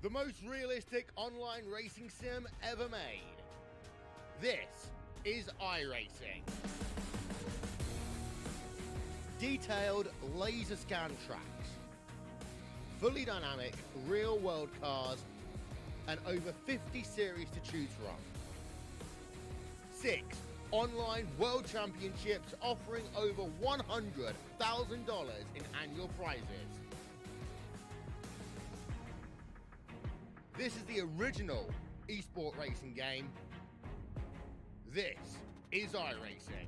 the most realistic online racing sim ever made. This is iRacing. Detailed laser scan tracks, fully dynamic real world cars, and over 50 series to choose from. 6 online world championships offering over $100,000 in annual prizes. This is the original esport racing game. This is iRacing.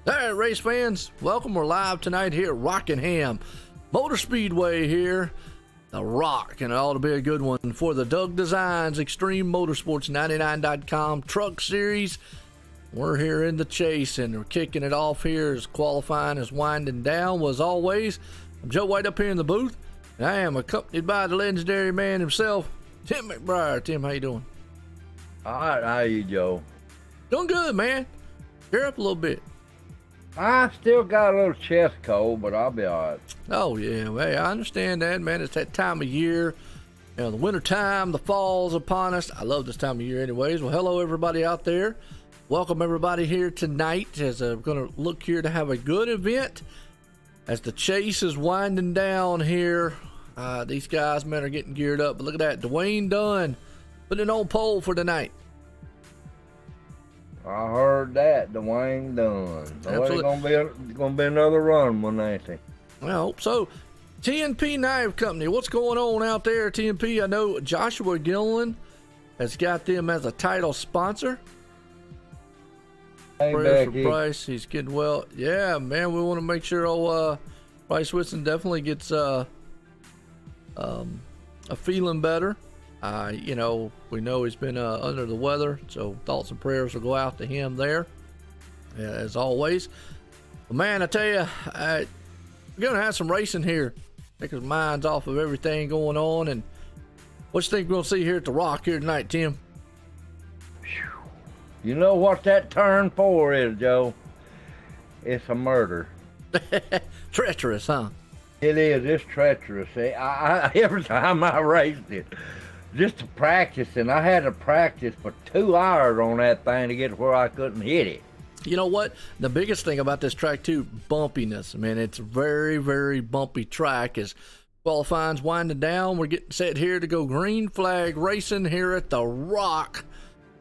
All right, race fans, welcome. We're live tonight here at Rockingham Speedway here. The Rock, and it ought to be a good one for the Doug Designs Extreme Motorsports 99.com Truck Series. We're here in the chase, and we're kicking it off here as qualifying is winding down. As always, I'm Joe White up here in the booth, and I am accompanied by the legendary man himself, Tim McBride. Tim, how you doing? All right, how you, Joe? Doing good, man. Cheer up a little bit. I still got a little chest cold, but I'll be all right. Oh, yeah. Hey, I understand that, man. It's that time of year. You know, the winter time, the fall's upon us. I love this time of year anyways. Well, hello, everybody out there. Welcome, everybody, here tonight as we're going to look here to have a good event as the chase is winding down here. These guys, man, are getting geared up. But look at that. Dwayne Dunn putting it on pole for tonight. I heard that, Dwayne Dunn. It's gonna be another run one, ain't it? I hope so. TNP Knife Company, what's going on out there, TNP? I know Joshua Gilliland has got them as a title sponsor. Hey, Prayers Becky. for Bryce. He's getting well. Yeah, man, we want to make sure Bryce Whitson definitely gets a feeling better. You know, we know he's been under the weather, so thoughts and prayers will go out to him there, as always. But man, I tell you, we're going to have some racing here. Take his minds off of everything going on. And what you think we're going to see here at the Rock here tonight, Tim? You know what that turn 4 is, Joe? It's a murder. Treacherous, huh? It is. It's treacherous. Every time I raced it, just to practice, and I had to practice for 2 hours on that thing to get where I couldn't hit it. You know what? The biggest thing about this track, too, bumpiness. I mean, it's a very, very bumpy track. As qualifying's winding down, we're getting set here to go green flag racing here at the Rock.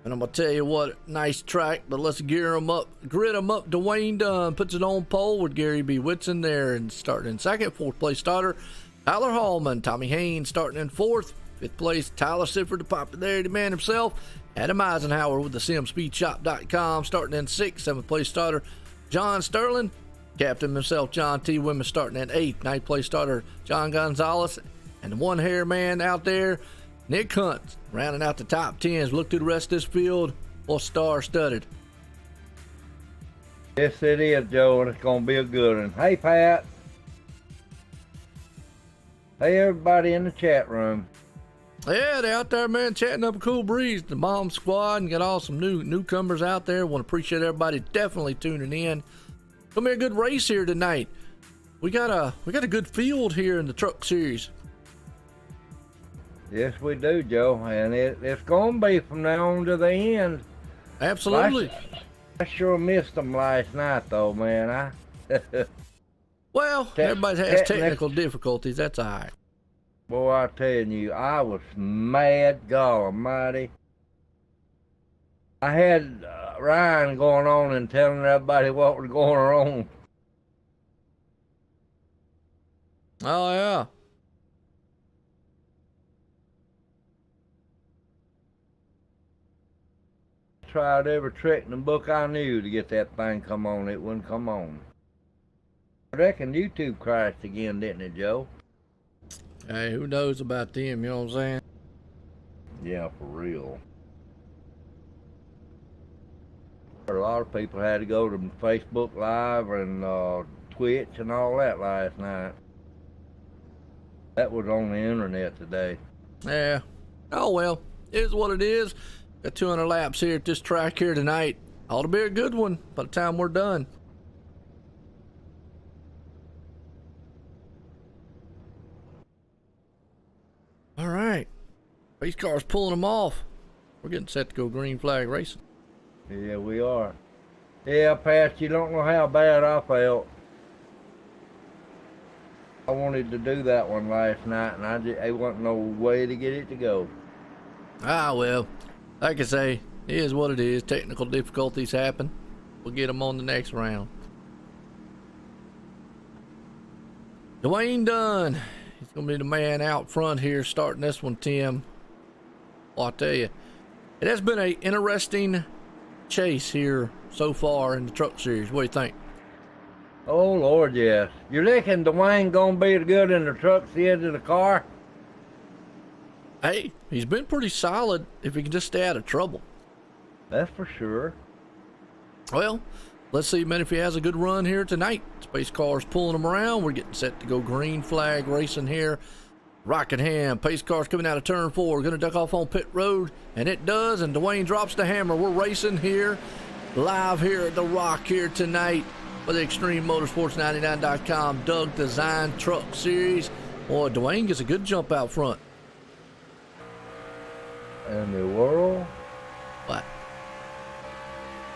And I'm going to tell you what, nice track, but let's gear them up, grid them up. Dwayne Dunn puts it on pole with Gary B. Whitson there and starting in second. 4th place starter, Tyler Hallman. Tommy Haynes starting in 4th. 5th place, Tyler Sifford, the popularity man himself. Adam Eisenhower with the SimSpeedShop.com starting in 6th. 7th place starter, John Sterling. Captain himself, John T. Women, starting in 8th. 9th place starter, John Gonzalez. And the one hair man out there, Nick Hunt, rounding out the top 10s. Look to the rest of this field, all star-studded. Yes, it is, Joe, and it's going to be a good one. Hey, Pat. Hey, everybody in the chat room. Yeah, they're out there, man, chatting up a cool breeze. The Mom Squad and got all some newcomers out there. Want to appreciate everybody definitely tuning in. Gonna be a good race here tonight. We got a good field here in the truck series. Yes, we do, Joe, and it's gonna be from now on to the end. Absolutely. I sure missed them last night, though, man. Well, everybody has technical difficulties. That's all right. Boy, I telling you, I was mad, God almighty. I had Ryan going on and telling everybody what was going on. Oh, yeah. Tried every trick in the book I knew to get that thing come on. It wouldn't come on. I reckon YouTube crashed again, didn't it, Joe? Hey, who knows about them, you know what I'm saying? Yeah, for real. A lot of people had to go to Facebook Live and Twitch and all that last night. That was on the internet today. Yeah. Oh, well, it is what it is. Got 200 laps here at this track here tonight. Ought to be a good one by the time we're done. All right. Race car's pulling them off. We're getting set to go green flag racing. Yeah, we are. Yeah, Pat, you don't know how bad I felt. I wanted to do that one last night, and there wasn't no way to get it to go. Ah, well, like I say, it is what it is. Technical difficulties happen. We'll get them on the next round. Dwayne Dunn. He's going to be the man out front here starting this one, Tim. Well, I'll tell you, it has been an interesting chase here so far in the truck series. What do you think? Oh, Lord, yes. You reckon Dwayne gonna be as good in the truck as he is in the car? Hey, he's been pretty solid if he can just stay out of trouble. That's for sure. Well, let's see, man, if he has a good run here tonight. Space car's pulling him around. We're getting set to go green flag racing here. Rockingham, pace car's coming out of turn 4. Going to duck off on pit road, and it does, and Dwayne drops the hammer. We're racing here, live here at the Rock here tonight for the Extreme Motorsports 99.com Doug Design Truck Series. Boy, Dwayne gets a good jump out front. In the world? What?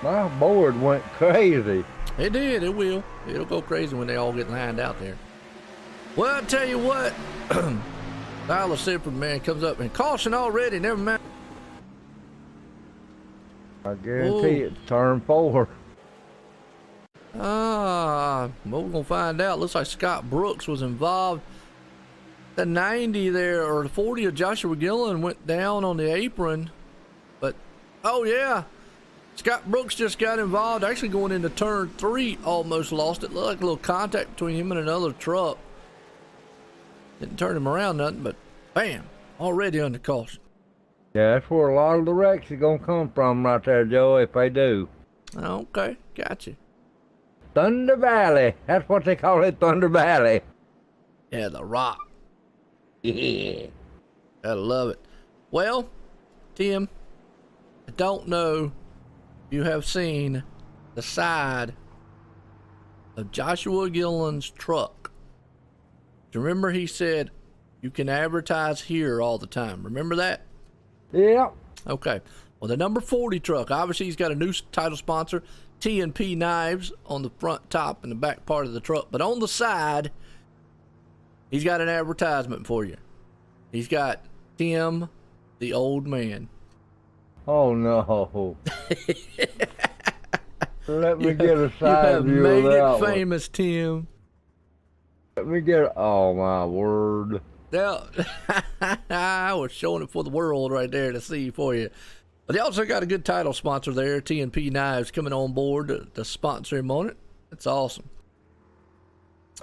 My board went crazy. It did, it will. It'll go crazy when they all get lined out there. Well, I tell you what, Tyler Sifford, man, comes up and caution already, never mind. I guarantee it's turn 4. Well, we're going to find out. Looks like Scott Brooks was involved. The 90 there, or the 40 of Joshua Gillen went down on the apron. But, oh yeah, Scott Brooks just got involved. Actually going into turn 3, almost lost it. Looked like a little contact between him and another truck. Didn't turn him around nothing, but bam, already under caution. Yeah, that's where a lot of the wrecks are going to come from right there, Joe, if they do. Okay, gotcha. Thunder Valley. That's what they call it, Thunder Valley. Yeah, the Rock. Yeah. Gotta love it. Well, Tim, I don't know if you have seen the side of Joshua Gillen's truck. Do you remember he said you can advertise here all the time? Remember that? Yeah. Okay. Well, the number 40 truck, obviously he's got a new title sponsor, T&P Knives, on the front, top, and the back part of the truck. But on the side, he's got an advertisement for you. He's got Tim, the old man. Oh, no. Let me get a side view of that one. You have made it famous, Tim. Let me get, oh, my word. Now, I was showing it for the world right there to see for you. But they also got a good title sponsor there, T&P Knives, coming on board to sponsor him on it. That's awesome.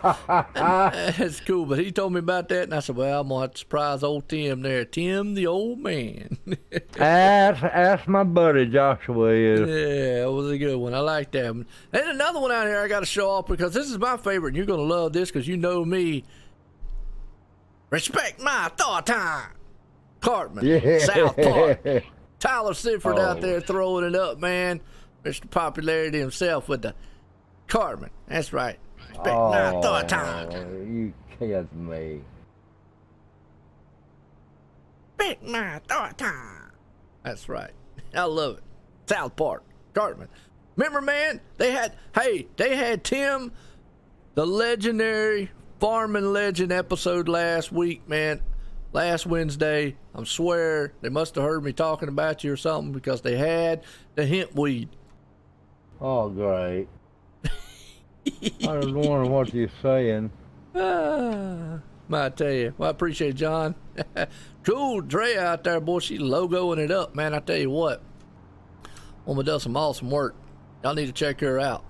That's cool, but he told me about that, and I said, well, I'm going to have to surprise old Tim there. Tim, the old man. That's my buddy Joshua is. Yeah, it was a good one. I like that one. And another one out here I got to show off because this is my favorite, and you're going to love this because you know me. Respect my thought time. Cartman, Yeah. South Park. Tyler Sifford out Oh. there throwing it up, man. Mr. Popularity himself with the Cartman. That's right. Respect my thought time. You kidding me? Respect my thought time. That's right. I love it. South Park. Cartman. Remember, man, they had Tim, the legendary farming legend episode last week, man. Last Wednesday. I swear they must have heard me talking about you or something because they had the hemp weed. Oh, great. I was wondering what you're saying. I tell you. Well, I appreciate it, John. Cool Dre out there, boy. She's logoing it up, man. I tell you what. Woman does some awesome work. Y'all need to check her out.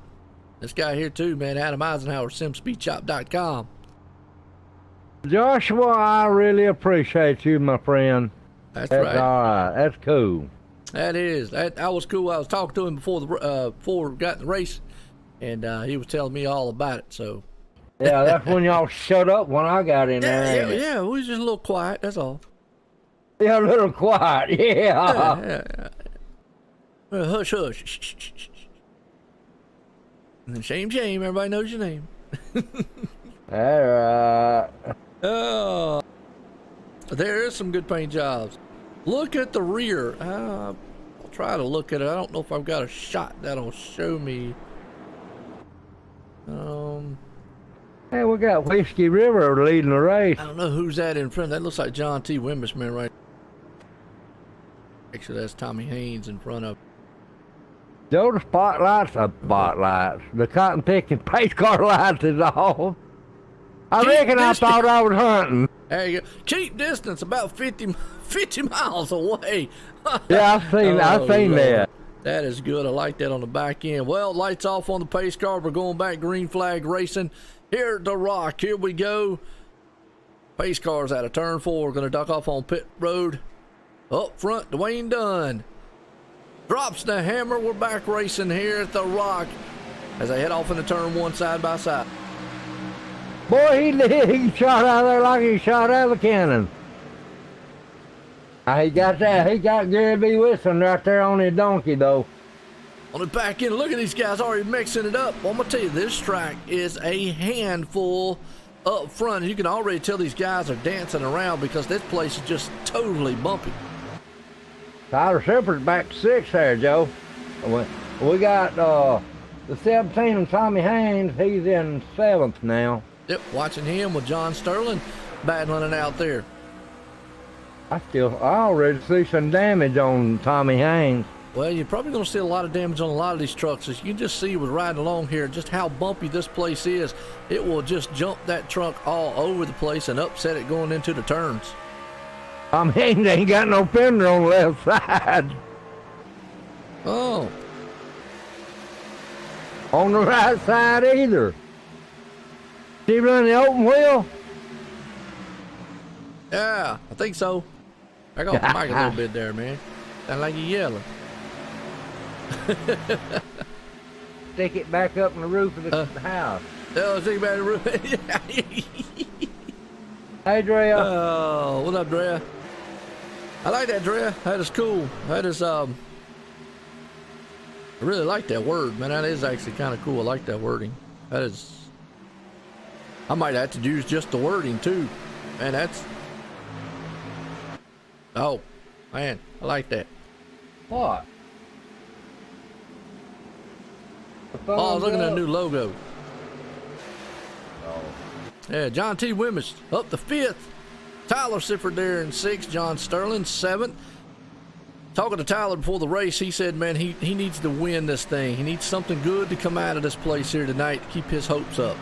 This guy here too, man. Adam Eisenhower, simspeedshop.com. Joshua, I really appreciate you, my friend. That's That's right. all right. That's cool. That is. That was cool. I was talking to him before we got in the race, and he was telling me all about it. So. Yeah, that's when y'all shut up when I got in there. Yeah, we was just a little quiet. That's all. Yeah, a little quiet. Yeah. Yeah. Hush, hush. Shh, shh, shh, shh. And then shame. Everybody knows your name. All right. Oh, there is some good paint jobs. Look at the rear. I'll try to look at it. I don't know if I've got a shot that'll show me. Hey, we got Whiskey River leading the race. I don't know who's that in front. That looks like John T. Wimbish, man, right? Actually, that's Tommy Haynes in front of. Joe, the spotlights. The cotton picking pace car lights is off. I reckon I thought I was hunting. There you go. Cheap distance, about 50 miles away. Yeah, I seen Lord. that. That is good. I like that on the back end. Well, lights off on the pace car. We're going back green flag racing here at the Rock. Here we go. Pace car's out of turn 4. We're going to duck off on pit road. Up front, Dwayne Dunn drops the hammer. We're back racing here at the Rock as they head off into turn 1 side by side. Boy, he shot out there like he shot out of a cannon. He got that. He got Gary B. Wilson right there on his donkey, though. On the back end, look at these guys already mixing it up. Well, I'm going to tell you, this track is a handful up front. You can already tell these guys are dancing around because this place is just totally bumpy. Tyler Shepard's back to 6 there, Joe. We got the 17 and Tommy Haynes. He's in 7th now. Yep, watching him with John Sterling battling it out there. I already see some damage on Tommy Haynes. Well, you're probably going to see a lot of damage on a lot of these trucks. As you can just see with riding along here, just how bumpy this place is. It will just jump that truck all over the place and upset it going into the turns. Tommy Haynes ain't got no fender on the left side. Oh. On the right side either. She run the open wheel? Yeah, I think so. Back off the mic a little bit there, man. Sound like you're yelling. Stick it back up in the roof of the house. Oh, think about it. Hey, Drea. Oh, what up, Drea? I like that, Drea. That is cool. That is, I really like that word, man. That is actually kind of cool. I like that wording. That is, I might have to use just the wording, too. Man, that's, oh, man, I like that. What? Oh, I was looking at a new logo. Oh. Yeah, John T. Wimbish up the 5th. Tyler Sifford there in 6th. John Sterling 7th. Talking to Tyler before the race, he said, man, he needs to win this thing. He needs something good to come out of this place here tonight to keep his hopes up.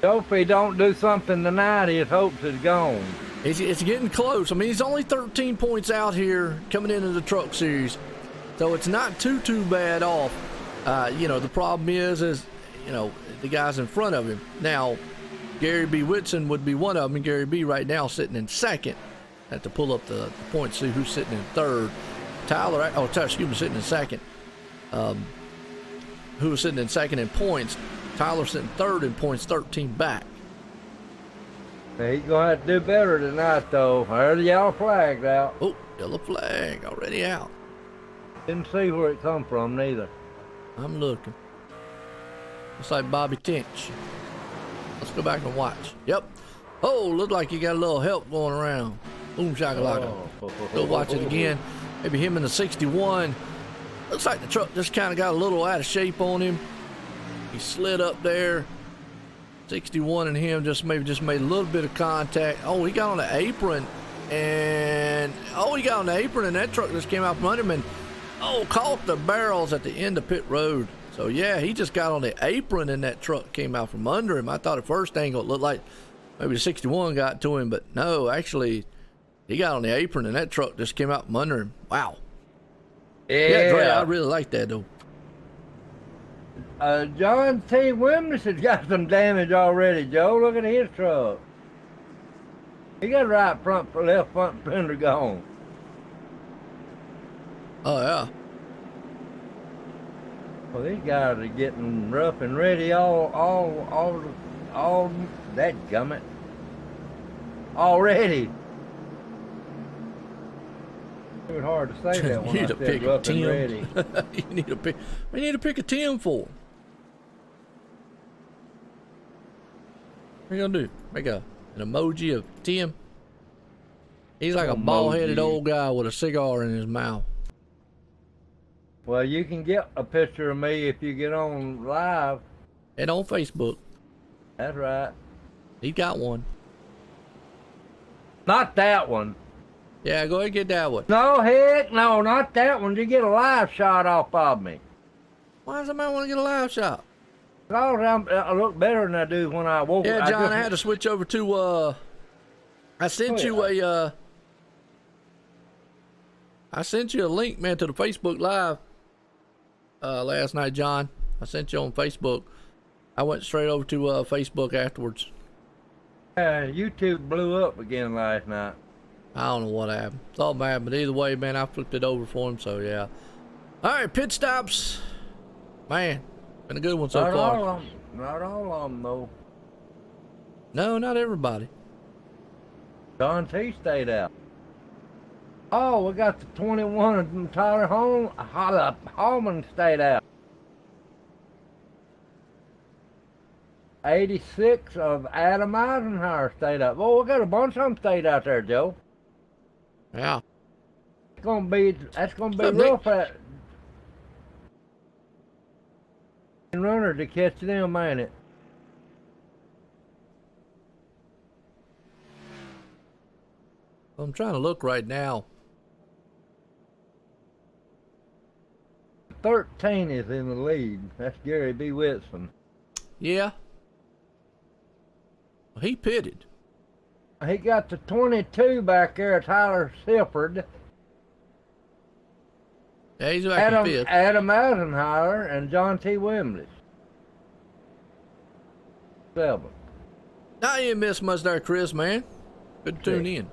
So if he don't do something tonight, his hopes is gone. It's getting close. I mean, he's only 13 points out here coming into the Truck Series. So it's not too bad off. The problem is, the guys in front of him. Now, Gary B. Whitson would be one of them, and Gary B. right now sitting in 2nd. I have to pull up the points, see who's sitting in 3rd. Tyler, sitting in 2nd. Who was sitting in 2nd in points? Tyler sitting 3rd in points, 13 back. He's gonna have to do better tonight, though. There's the yellow flag out. Oh, yellow flag already out. Didn't see where it come from neither. I'm looking. Looks like Bobby Tinch. Let's go back and watch. Yep. Oh, look like you got a little help going around. Boom shakalaka. Go watch it again. Maybe him in the 61. Looks like the truck just kind of got a little out of shape on him. He slid up there. 61 and him just made a little bit of contact. Oh, he got on the apron. And that truck just came out from under him and caught the barrels at the end of pit road. So yeah, he just got on the apron and that truck came out from under him. I thought at first angle it looked like maybe the 61 got to him, but no, actually he got on the apron and that truck just came out from under him. Wow. Yeah, Dre, I really like that though. John T. Wimness has got some damage already, Joe. Look at his truck. He got right left front fender gone. Oh yeah. Well, these guys are getting rough and ready all that gummit already. It was hard to say that when I said rough and ready. We need to pick a Tim for him. What are you gonna do? Make an emoji of Tim? He's like a bald-headed old guy with a cigar in his mouth. Well, you can get a picture of me if you get on live. And on Facebook. That's right. He got one. Not that one. Yeah, go ahead and get that one. No, heck no, not that one. You get a live shot off of me. Why does somebody want to get a live shot? I look better than I do when I woke up. Yeah, John, I had to switch over to, I sent you a link, man, to the Facebook Live last night, John. I sent you on Facebook. I went straight over to Facebook afterwards. YouTube blew up again last night. I don't know what happened. It's all bad, but either way, man, I flipped it over for him, so yeah. All right, pit stops. Man, been a good one so far. Not all of them, though. No, not everybody. Don T stayed out. Oh, we got the 21 of Tyler Hallman stayed out. 86 of Adam Eisenhower stayed out. Oh, we got a bunch of them stayed out there, Joe. Yeah. That's gonna be rough at runner to catch them, ain't it? I'm trying to look right now. 13 is in the lead. That's Gary B. Whitson. Yeah. Well, he pitted. He got the 22 back there, Tyler Silford. Yeah, he's back in fifth. Adam Eisenhower and John T. Wimless. 7. Now you ain't missed much there, Chris, man. Good to tune in.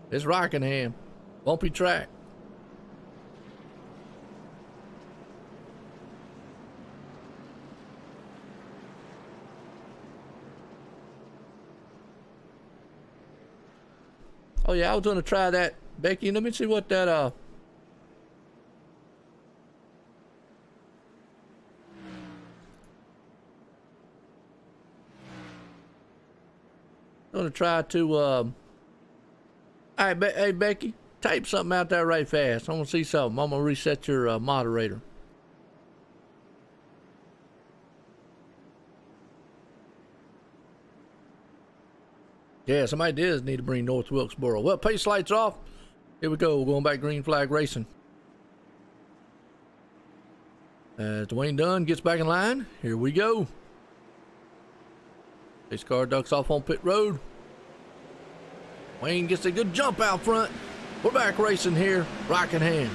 It's Rockingham. Bumpy track. Oh yeah, I was gonna try that, Becky. Let me see what that I'm gonna try to hey Becky, type something out there right fast. I want to see something. I'm gonna reset your moderator. Yeah, somebody does need to bring North Wilkesboro. Well, pace lights off. Here we go. We're going back green flag racing. As Dwayne Dunn gets back in line, here we go. Pace car ducks off on pit road. Wayne gets a good jump out front. We're back racing here, Rockingham.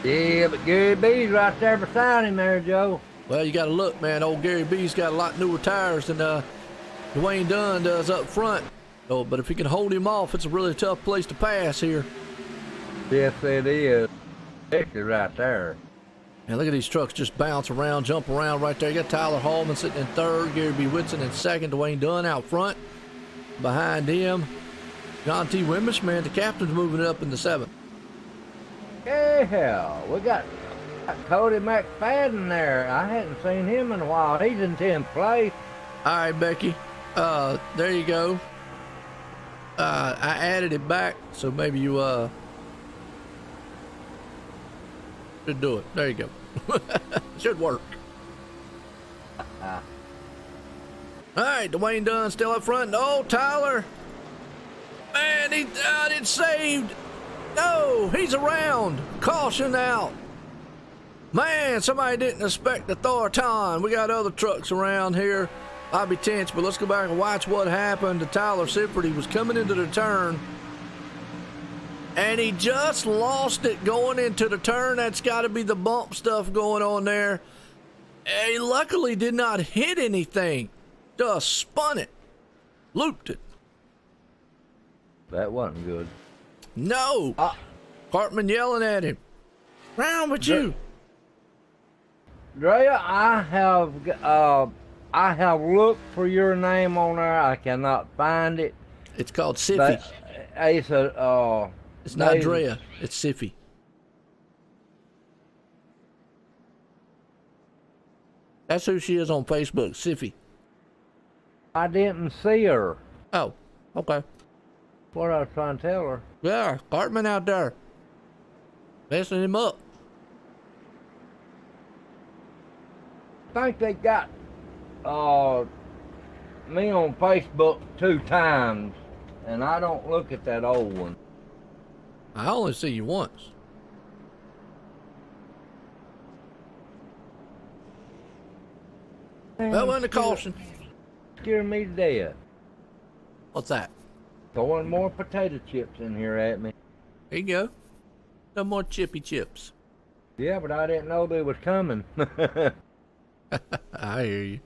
Yeah, but Gary B's right there beside him there, Joe. Well, you got to look, man. Old Gary B's got a lot newer tires than Dwayne Dunn does up front. Oh, but if he can hold him off, it's a really tough place to pass here. Yes, it is. It's right there. And look at these trucks just bounce around, jump around right there. You got Tyler Hallman sitting in third, Gary B. Whitson in second, Dwayne Dunn out front. Behind him, John T. Wimbish, man, the captain's moving it up in the seventh. Yeah, we got Cody McFadden there. I hadn't seen him in a while. He's in 10th place. All right, Becky. There you go. I added it back, so maybe you should do it. There you go. Should work. All right, Dwayne Dunn still up front. No, Tyler. Man, he got it saved. No, he's around. Caution out. Man, somebody didn't expect the Thornton. We got other trucks around here. I'll be tense, but let's go back and watch what happened to Tyler Sifford. He was coming into the turn, and he just lost it going into the turn. That's got to be the bump stuff going on there. And he luckily did not hit anything. Just spun it. Looped it. That wasn't good. No. Cartman yelling at him. Round with you. Drea, I have looked for your name on there. I cannot find it. It's called Siffy. It's not Drea. It's Siffy. That's who she is on Facebook, Siffy. I didn't see her. Oh, okay. What I was trying to tell her. Yeah, Cartman out there. Messing him up. I think they got me on Facebook 2 times, and I don't look at that old one. I only see you once. That wasn't a caution. Scare me to death. What's that? Throwing more potato chips in here at me. There you go. No more chippy chips. Yeah, but I didn't know they was coming. I hear you.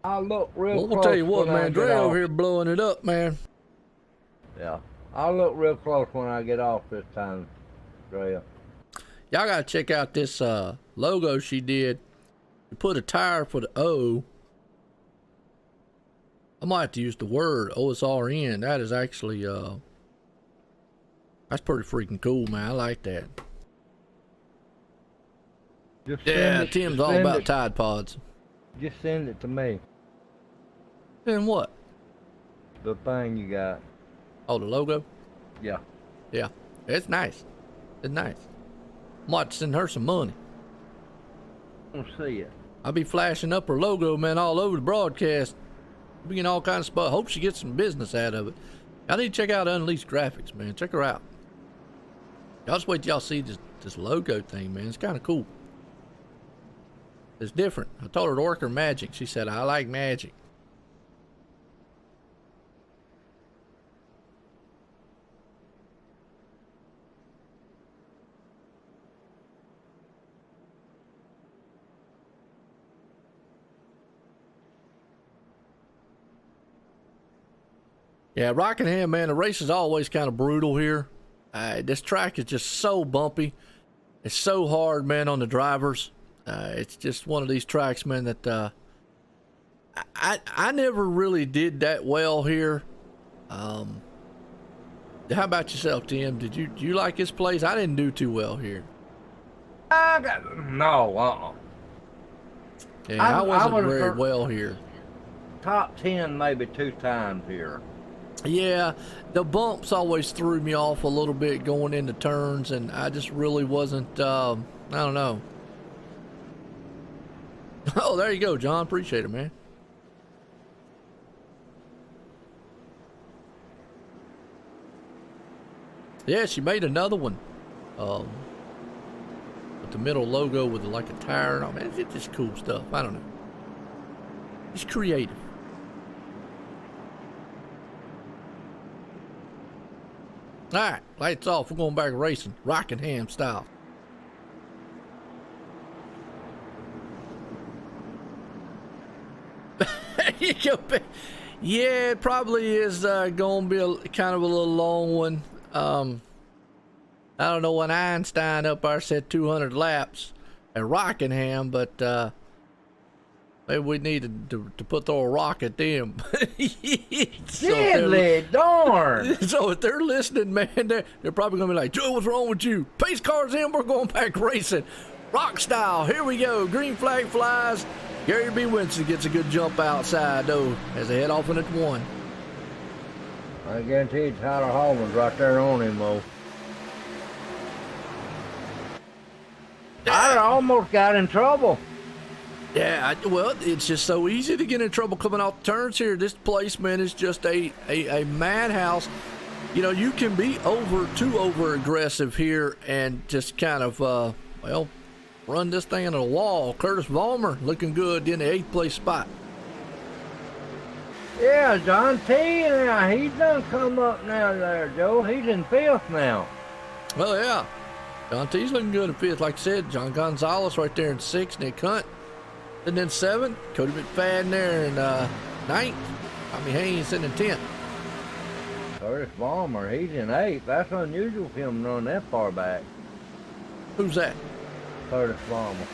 I'll look real Well, close. we'll tell you what, when I man. get Dre off. over here blowing it up, man. Yeah, I'll look real close when I get off this time, Drea. Y'all gotta check out this logo she did. You put a tire for the O. I might have to use the word OSRN. That is actually that's pretty freaking cool, man. I like that. Yeah, Tim's all about Tide Pods. Just send it to me. Then what? The thing you got. Oh, the logo? Yeah. Yeah. It's nice. It's nice. Might send her some money. I'll see it. I'll be flashing up her logo, man, all over the broadcast. We getting all kinds of stuff. Hope she gets some business out of it. I need to check out Unleashed Graphics, man. Check her out. Y'all just wait till y'all see this logo thing, man. It's kind of cool. It's different. I told her to work her magic. She said, I like magic. Yeah, Rockingham, man, the race is always kind of brutal here. This track is just so bumpy. It's so hard, man, on the drivers. It's just one of these tracks, man, that I never really did that well here. How about yourself, Tim? Do you like this place? I didn't do too well here. No. Yeah, I wasn't very well here. Top 10 maybe 2 times here. Yeah, the bumps always threw me off a little bit going into turns, and I just really wasn't, I don't know. Oh, there you go, John. Appreciate it, man. Yeah, she made another one. With the middle logo with like a tire and all. Man, it's just cool stuff. I don't know. It's creative. All right, lights off. We're going back racing, Rockingham style. You go back. Yeah, it probably is going to be kind of a little long one. I don't know when Einstein up there said 200 laps at Rockingham, but maybe we needed to put the old rock at them. Diddly darn! So if they're listening, man, they're probably gonna be like, Joe, what's wrong with you? Pace cars in, we're going back racing. Rock style, here we go. Green flag flies. Gary B. Winston gets a good jump outside, though, as they head off in at one. I guarantee you Tyler Hallman's right there on him, though. I almost got in trouble. Yeah, well, it's just so easy to get in trouble coming off the turns here. This place, man, is just a madhouse. You know, you can be too over aggressive here and just kind of, well, run this thing into the wall. Curtis Vollmer looking good in the 8th place spot. Yeah, John T. Now, he's done come up now there, Joe. He's in 5th now. Well, yeah. John T's looking good in 5th. Like I said, John Gonzalez right there in 6th. Nick Hunt. And then 7th. Cody McFadden there in 9th. Tommy Haynes sitting in 10th. Curtis Vollmer, he's in 8th. That's unusual for him to run that far back. Who's that? Curtis Vollmer.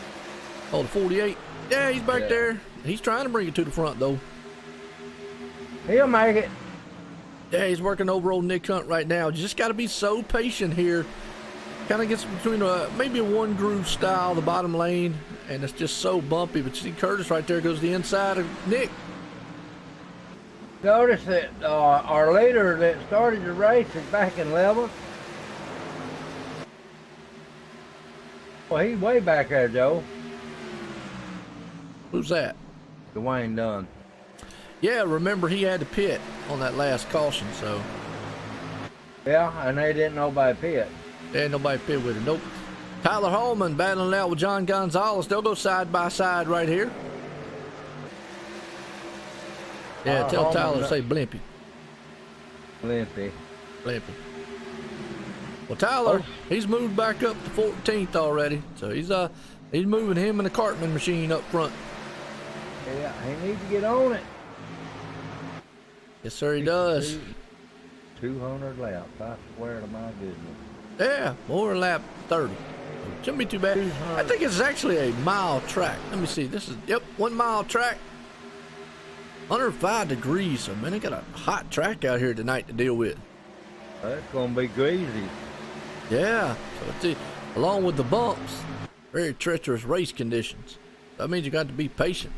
Oh, the 48. Yeah, he's back there. He's trying to bring it to the front, though. He'll make it. Yeah, he's working over old Nick Hunt right now. You just got to be so patient here. Kind of gets between maybe a one groove style, the bottom lane, and it's just so bumpy. But you see Curtis right there goes to the inside of Nick. Notice that our leader that started the race is back in 11th. Well, he's way back there, Joe. Who's that? Dwayne Dunn. Yeah, remember he had to pit on that last caution, so. Yeah, and they didn't nobody pit. Yeah, nobody pit with it. Nope. Tyler Hallman battling it out with John Gonzalez. They'll go side by side right here. Yeah, tell Tyler to say Blimpy. Blimpy. Blimpy. Well, Tyler, he's moved back up to 14th already, so he's moving him and the Cartman machine up front. Yeah, he needs to get on it. Yes, sir, he does. 200 laps. I swear to my goodness. Yeah, more lap 30. Shouldn't be too bad. I think it's actually a mile track. Let me see. This is 1 mile track. 105 degrees. So man, they got a hot track out here tonight to deal with. That's gonna be greasy. Yeah. So let's see. Along with the bumps, very treacherous race conditions. That means you got to be patient.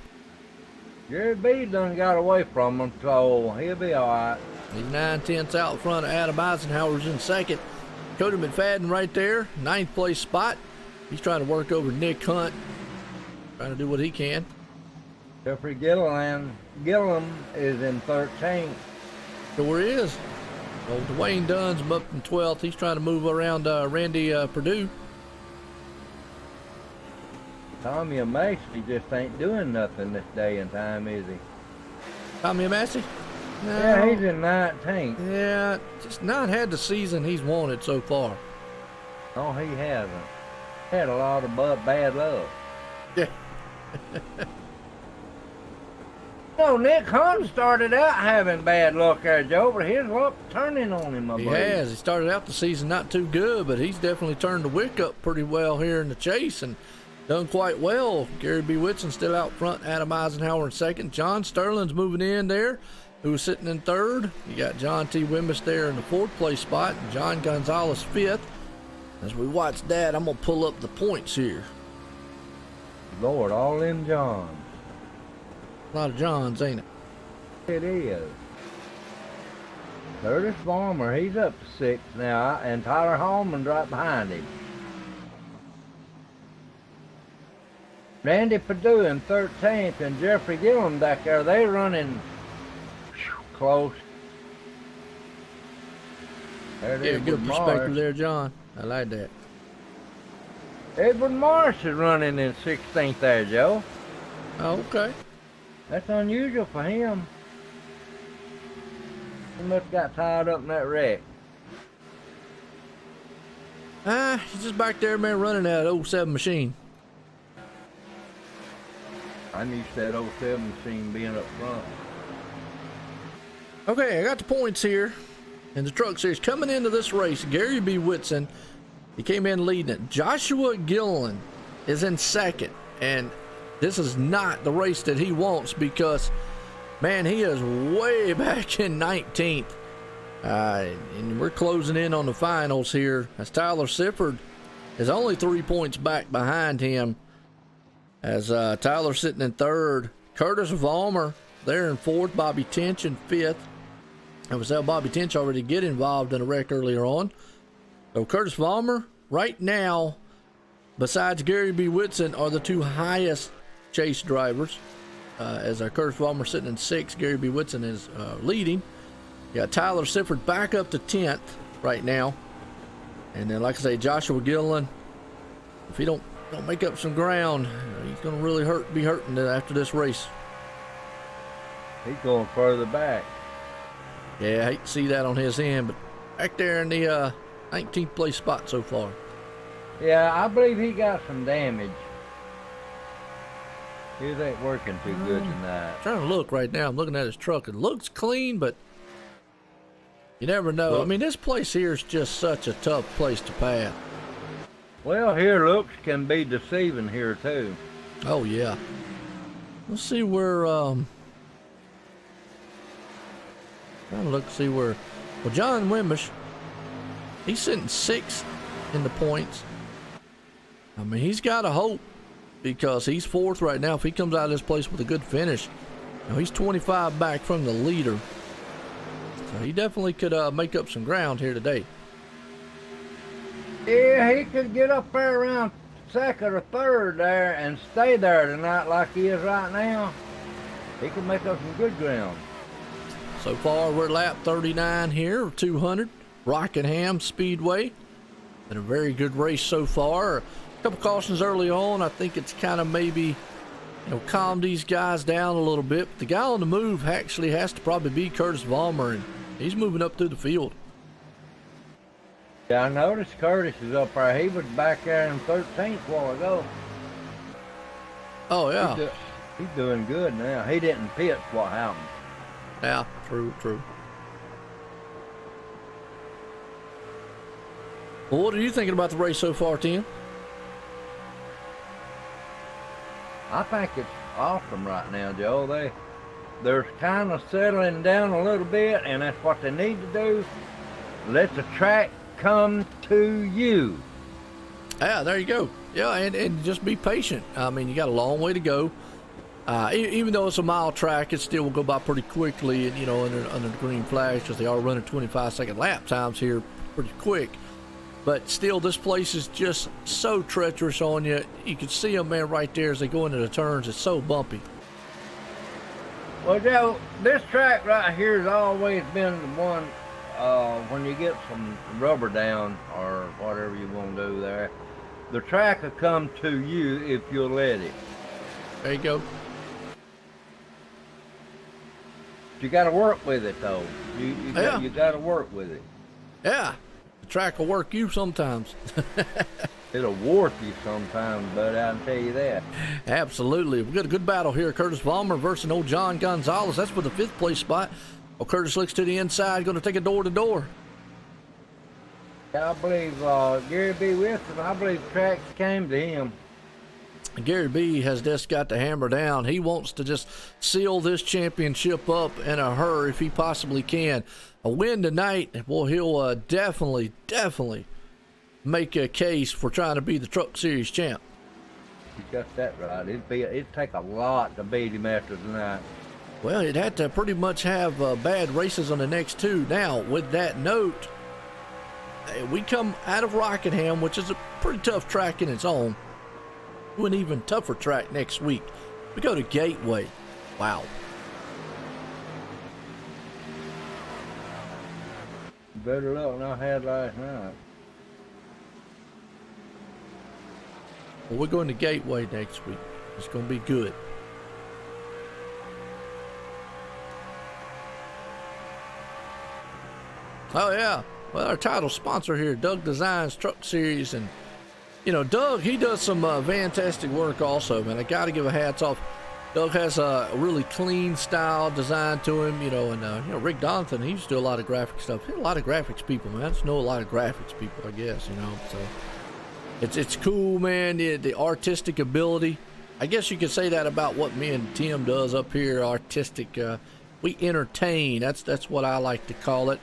Jerry B done got away from him, so he'll be all right. He's 9/10 out front. Adam Eisenhower's in 2nd. Cody McFadden right there, 9th place spot. He's trying to work over Nick Hunt, trying to do what he can. Jeffrey Gilliam is in 13th. Sure is. So Dwayne Dunn's up in 12th. He's trying to move around Randy Purdue. Tommy Macy just ain't doing nothing this day and time, is he? Tommy Massey? No. Yeah, he's in 19th. Yeah, just not had the season he's wanted so far. No, he hasn't. Had a lot of bad luck. Yeah. No, Nick Hunt started out having bad luck there, Joe, but his luck turning on him, I believe. He has. He started out the season not too good, but he's definitely turned the wick up pretty well here in the chase and done quite well. Gary B. Whitson still out front. Adam Eisenhower in 2nd. John Sterling's moving in there, who was sitting in 3rd. You got John T. Wimbish there in the 4th place spot, and John Gonzalez 5th. As we watch that, I'm going to pull up the points here. Lord, all them Johns. A lot of Johns, ain't it? It is. Curtis Vollmer, he's up to 6th now, and Tyler Hallman's right behind him. Randy Purdue in 13th, and Jeffrey Gilliam back there. They running close. There it Yeah, is, good with perspective Mars. there, John. I like that. Edward Morris is running in 16th there, Joe. Oh, okay. That's unusual for him. He must have got tied up in that wreck. He's just back there, man, running that 07 machine. I'm used to that 07 machine being up front. Okay, I got the points here. And the truck series coming into this race, Gary B. Whitson He came in leading it. Joshua Gillen is in second, and this is not the race that he wants because, man, he is way back in 19th. And we're closing in on the finals here as Tyler Sifford is only 3 points back behind him, as Tyler sitting in third. Curtis Vollmer there in fourth. Bobby Tinch in fifth. And we saw Bobby Tinch already get involved in a wreck earlier on. So Curtis Vollmer right now, besides Gary B. Whitson, are the two highest chase drivers. As Curtis Vollmer sitting in sixth, Gary B. Whitson is leading. You got Tyler Sifford back up to 10th right now. And then, like I say, Joshua Gillen, if he don't make up some ground, he's going to really be hurting after this race. He's going further back. Yeah, I hate to see that on his end, but back there in the 19th place spot so far. Yeah, I believe he got some damage. His ain't working too good tonight. I'm trying to look right now. I'm looking at his truck. It looks clean, but you never know. Well, I mean, this place here is just such a tough place to pass. Well, here looks can be deceiving here too. Oh, yeah. Let's see where, trying to look to see where, well, John Wimbish, he's sitting sixth in the points. I mean, he's got a hope because he's fourth right now. If he comes out of this place with a good finish, he's 25 back from the leader. So he definitely could make up some ground here today. Yeah, he could get up there around second or third there and stay there tonight like he is right now. He could make up some good ground. So far, we're lap 39 here, 200, Rockingham Speedway. Been a very good race so far. A couple cautions early on. I think it's kind of maybe, calmed these guys down a little bit. The guy on the move actually has to probably be Curtis Vollmer, and he's moving up through the field. Yeah, I noticed Curtis is up there. He was back there in 13th a while ago. Oh, yeah. He's doing good now. He didn't pit what happened. Yeah, true. Well, what are you thinking about the race so far, Tim? I think it's awesome right now, Joe. They're kind of settling down a little bit, and that's what they need to do. Let the track come to you. Yeah, there you go. Yeah, and just be patient. I mean, you got a long way to go. Even though it's a mile track, it still will go by pretty quickly, and under the green flags, because they are running 25-second lap times here pretty quick. But still, this place is just so treacherous on you. You can see them, man, right there as they go into the turns. It's so bumpy. Well, Joe, this track right here has always been the one when you get some rubber down or whatever you want to do there, the track will come to you if you'll let it. There you go. You got to work with it, though. You got to work with it. Yeah, the track will work you sometimes. It'll warp you sometimes, but I can tell you that. Absolutely. We've got a good battle here. Curtis Vollmer versus old John Gonzalez. That's for the 5th place spot. Well, Curtis looks to the inside, going to take a door-to-door. I believe Gary B. Wilson, I believe the track came to him. Gary B has just got the hammer down. He wants to just seal this championship up in a hurry if he possibly can. A win tonight, well, he'll definitely make a case for trying to be the Truck Series champ. You got that right. It'd take a lot to beat him after tonight. Well, he'd have to pretty much have bad races on the next two. Now, with that note, we come out of Rockingham, which is a pretty tough track in its own, to an even tougher track next week. We go to Gateway. Wow. Better luck than I had last night. Well, we're going to Gateway next week. It's going to be good. Oh, yeah. Well, our title sponsor here, Doug Designs Truck Series. And, Doug, he does some fantastic work also, man. I got to give a hats off. Doug has a really clean style design to him, and Rick Donovan, he used to do a lot of graphic stuff. A lot of graphics people, man. I just know a lot of graphics people, I guess, so It's cool, man. The artistic ability. I guess you could say that about what me and Tim does up here. Artistic. We entertain. That's what I like to call it.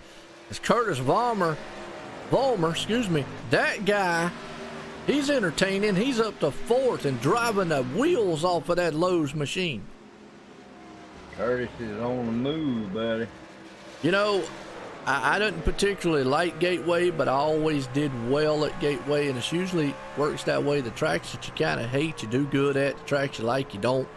It's Curtis Vollmer, excuse me. That guy, he's entertaining. He's up to fourth and driving the wheels off of that Lowe's machine. Curtis is on the move, buddy. You know, I didn't particularly like Gateway, but I always did well at Gateway, and it usually works that way. The tracks that you kind of hate, you do good at. The tracks you like, you don't.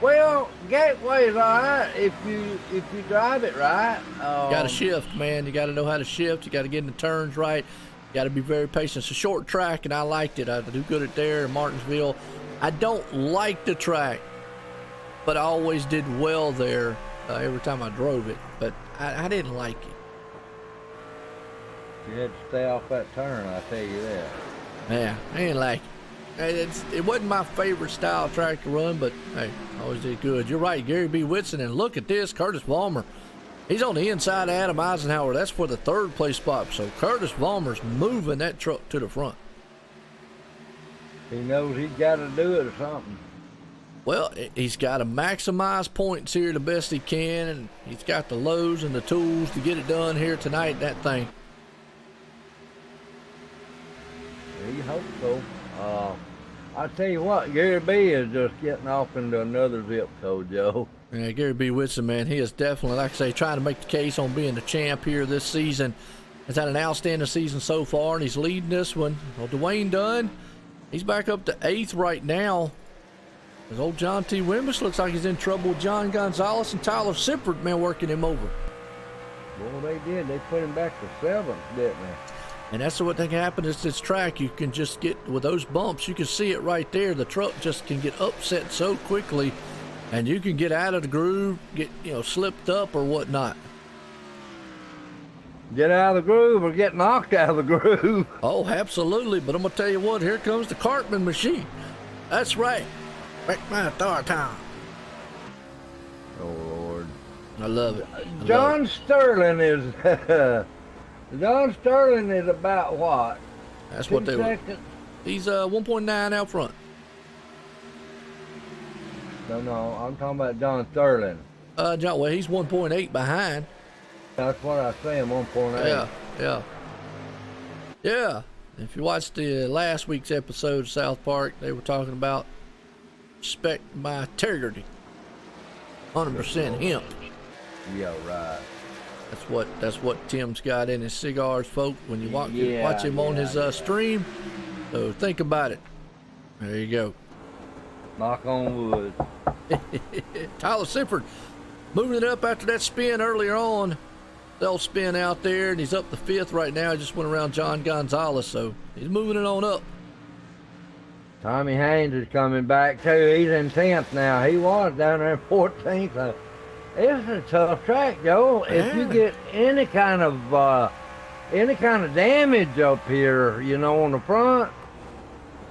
Well, Gateway's all right if you drive it right. You got to shift, man. You got to know how to shift. You got to get in the turns right. You got to be very patient. It's a short track, and I liked it. I do good at there in Martinsville. I don't like the track, but I always did well there every time I drove it. But I didn't like it. You had to stay off that turn, I tell you that. Yeah, I didn't like it. It wasn't my favorite style track to run, but hey, I always did good. You're right, Gary B. Whitson, and look at this, Curtis Vollmer. He's on the inside of Adam Eisenhower. That's for the third place spot. So Curtis Vollmer's moving that truck to the front. He knows he's got to do it or something. Well, he's got to maximize points here the best he can, and he's got the lows and the tools to get it done here tonight, that thing. He hopes so. I tell you what, Gary B is just getting off into another zip code, Joe. Yeah, Gary B. Whitson, man, he is definitely, like I say, trying to make the case on being the champ here this season. He's had an outstanding season so far, and he's leading this one. Well, Dwayne Dunn, he's back up to 8th right now. His old John T. Wimbish looks like he's in trouble with John Gonzalez and Tyler Sippert, man, working him over. Well, they did. They put him back to 7th, didn't they? And that's what can happen is this track. You can just get, with those bumps, you can see it right there. The truck just can get upset so quickly, and you can get out of the groove, get, slipped up or whatnot. Get out of the groove or get knocked out of the groove. Oh, absolutely. But I'm going to tell you what, here comes the Cartman machine. That's right. Back my thought time. Oh, Lord. I love it. John Sterling is... John Sterling is about what? That's what they were. He's 1.9 out front. No, I'm talking about John Sterling. John, well, he's 1.8 behind. That's what I was saying, 1.8. Yeah. If you watched the last week's episode of South Park, they were talking about respect my integrity. 100% hemp. Yeah, right. That's what Tim's got in his cigars, folks. When you watch him on his stream, so think about it. There you go. Knock on wood. Tyler Sippert moving it up after that spin earlier on. They'll spin out there, and he's up to 5th right now. He just went around John Gonzalez, so he's moving it on up. Tommy Haynes is coming back too. He's in 10th now. He was down there in 14th. So it's a tough track, Joe. Yeah. If you get any kind of damage up here, on the front,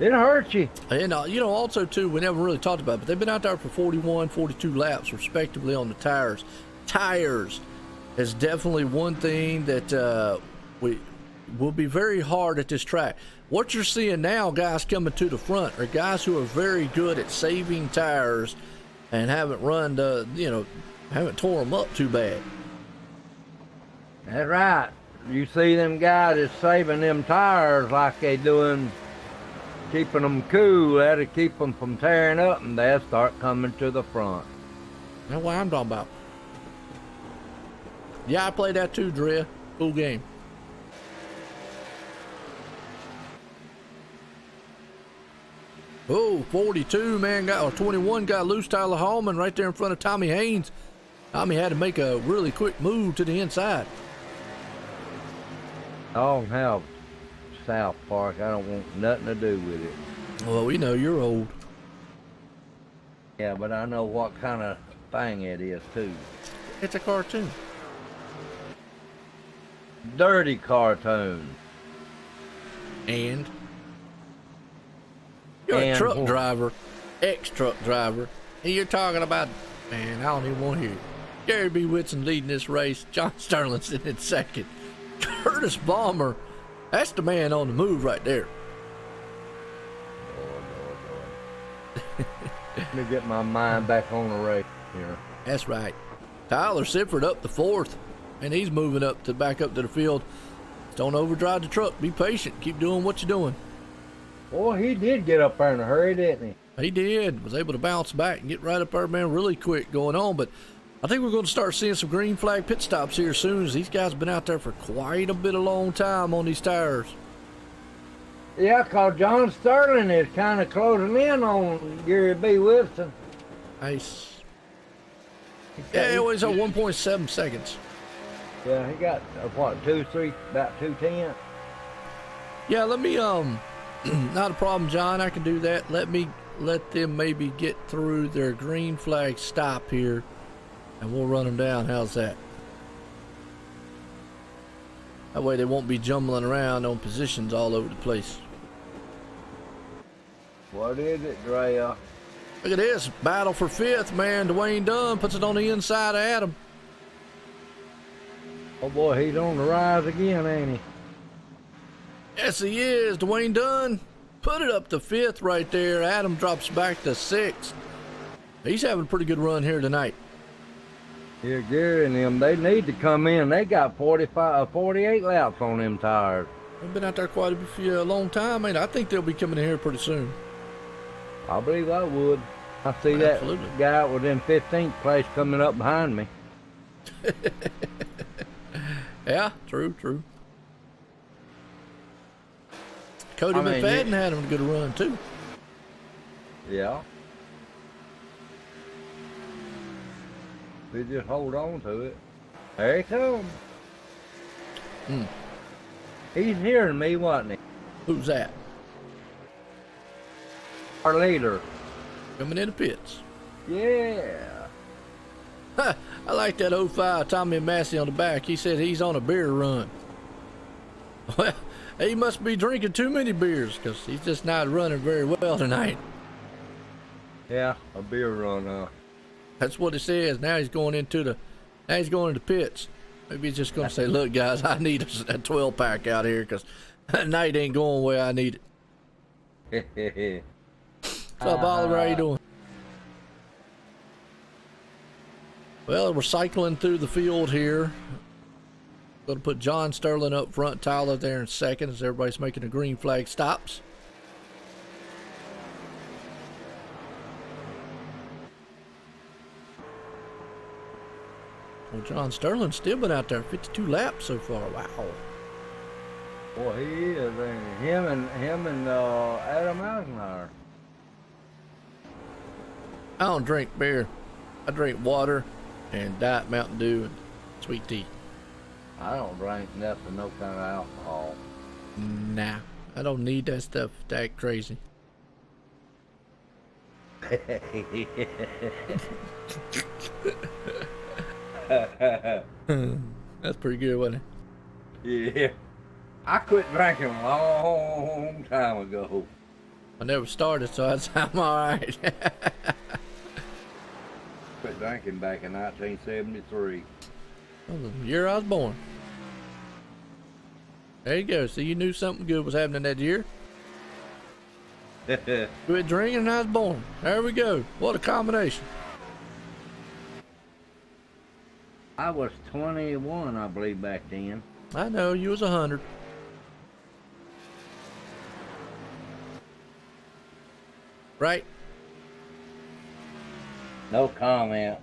it'll hurt you. And also too, we never really talked about it, but they've been out there for 41, 42 laps respectively on the tires. Tires is definitely one thing that we will be very hard at this track. What you're seeing now, guys coming to the front, are guys who are very good at saving tires and haven't haven't tore them up too bad. That's right. You see them guys that's saving them tires like they doing, keeping them cool. That'll keep them from tearing up, and they'll start coming to the front. That's what I'm talking about. Yeah, I played that too, Dre. Cool game. Oh, 42, man, or 21 got loose. Tyler Hallman right there in front of Tommy Haynes. Tommy had to make a really quick move to the inside. Don't have South Park. I don't want nothing to do with it. Well, we know you're old. Yeah, but I know what kind of thing it is, too. It's a cartoon. Dirty cartoon. And you're a truck driver, ex-truck driver, and you're talking about, man, I don't even want to hear it. Gary B. Whitson leading this race. John Sterling sitting in 2nd. Curtis Balmer, that's the man on the move right there. Lord. Let me get my mind back on the race here. That's right. Tyler Sifford up to 4th, and he's moving up to back up to the field. Don't overdrive the truck. Be patient. Keep doing what you're doing. Boy, he did get up there in a hurry, didn't he? He did. Was able to bounce back and get right up there, man, really quick going on. But I think we're going to start seeing some green flag pit stops here soon, as these guys have been out there for quite a bit of long time on these tires. Yeah, because John Sterling is kind of closing in on Gary B. Wilson. Nice. Yeah, it was at 1.7 seconds. Yeah, he got, what, 2-3, about 2:10? Yeah, let me, not a problem, John. I can do that. Let them maybe get through their green flag stop here, and we'll run them down. How's that? That way they won't be jumbling around on positions all over the place. What is it, Drea? Look at this. Battle for 5th, man. Dwayne Dunn puts it on the inside of Adam. Oh, boy, he's on the rise again, ain't he? Yes, he is. Dwayne Dunn put it up to 5th right there. Adam drops back to 6th. He's having a pretty good run here tonight. Yeah, Gary and them, they need to come in. They got 48 laps on them tires. They've been out there quite a long time, man. I think they'll be coming in here pretty soon. I believe I would. I see Absolutely. That guy within 15th place coming up behind me. Yeah, true. Cody McFadden had him a good run, too. Yeah. We just hold on to it. There he comes. He's hearing me, wasn't he? Who's that? Our leader. Coming in the pits. Yeah. I like that 05 Tommy Massey on the back. He said he's on a beer run. Well, he must be drinking too many beers, because he's just not running very well tonight. Yeah, a beer run. That's what it says. Now he's going into pits. Maybe he's just going to say, look, guys, I need a 12-pack out here, because night ain't going the way I need it. What's up, Oliver? How you doing? Well, we're cycling through the field here. Going to put John Sterling up front, Tyler there in second, as everybody's making the green flag stops. Well, John Sterling's still been out there 52 laps so far. Wow. Boy, he is. Him and Adam Eisenhower. I don't drink beer. I drink water and Diet Mountain Dew and sweet tea. I don't drink nothing, no kind of alcohol. Nah, I don't need that stuff to act crazy. That's pretty good, wasn't it? Yeah. I quit drinking a long time ago. I never started, so I'm all right. Quit drinking back in 1973. The year I was born. There you go. See, you knew something good was happening that year. Quit drinking and I was born. There we go. What a combination. I was 21, I believe, back then. I know, you was 100. Right? No comment.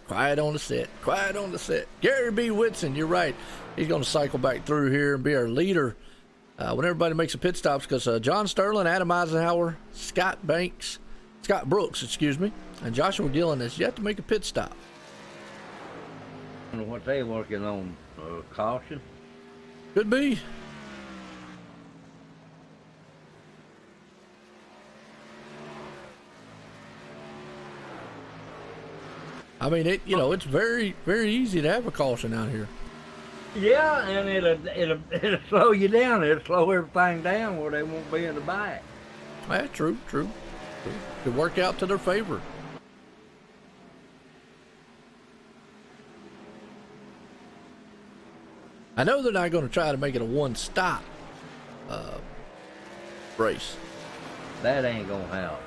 Quiet on the set. Quiet on the set. Gary B. Whitson, you're right. He's going to cycle back through here and be our leader when everybody makes a pit stops, because John Sterling, Adam Eisenhower, Scott Brooks, and Joshua Gillen has yet to make a pit stop. I wonder what they working on. Caution? Could be. I mean, it's very, very easy to have a caution out here. Yeah, and it'll slow you down. It'll slow everything down where they won't be in the back. Yeah, true. Could work out to their favor. I know they're not going to try to make it a one-stop race. That ain't gonna happen.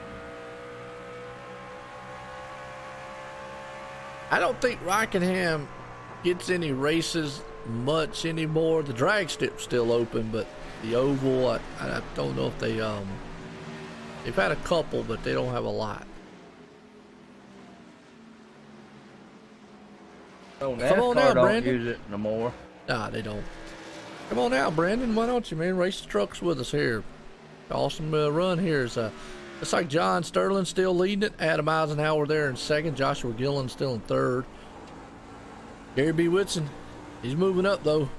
I don't think Rockingham gets any races much anymore. The drag strip's still open, but the oval, I don't know if they've had a couple, but they don't have a lot. So Come on NASCAR now, don't Brandon. use it no more. Nah, they don't. Come on now, Brandon. Why don't you, man? Race the trucks with us here. Awesome run here. Looks like John Sterling still leading it. Adam Eisenhower there in second. Joshua Gillen still in third. Gary B. Whitson, he's moving up though.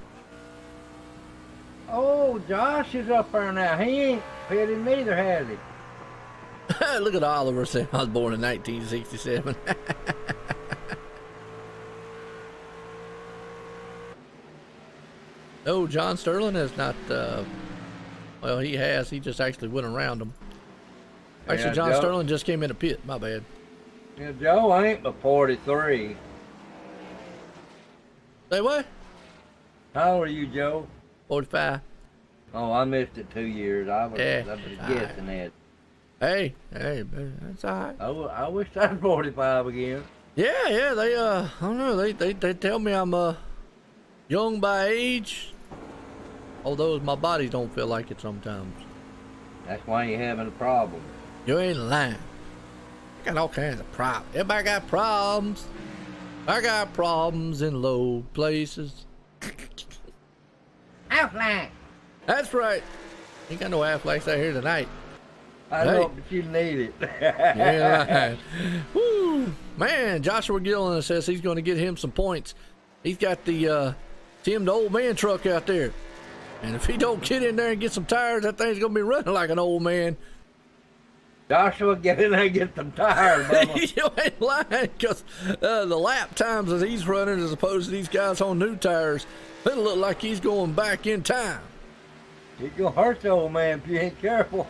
Oh, Josh is up there now. He ain't pitted neither, has he? Look at Oliver saying I was born in 1967. No, John Sterling has not. Well, he has. He just actually went around him. Actually, Yeah, John Joe. Sterling just came in a pit. My bad. Yeah, Joe ain't but 43. Say what? How old are you, Joe? 45. Oh, I missed it 2 years. I was Yeah. guessing that. Hey, man, that's all right. I wish I was 45 again. Yeah. They I don't know. They tell me I'm young by age, although my body don't feel like it sometimes. That's why you're having a problem. You ain't lying. I got all kinds of problems. Everybody got problems. I got problems in low places. Aflac. That's right. Ain't got no Aflacs out here tonight. I Hey. know, but you need it. Yeah. Woo. Man, Joshua Gillen says he's going to get him some points. He's got the Tim the old man truck out there. And if he don't get in there and get some tires, that thing's going to be running like an old man. Joshua, get in there and get some tires, Bubba. You ain't lying, because the lap times that he's running as opposed to these guys on new tires, it'll look like he's going back in time. You're going to hurt the old man if you ain't careful.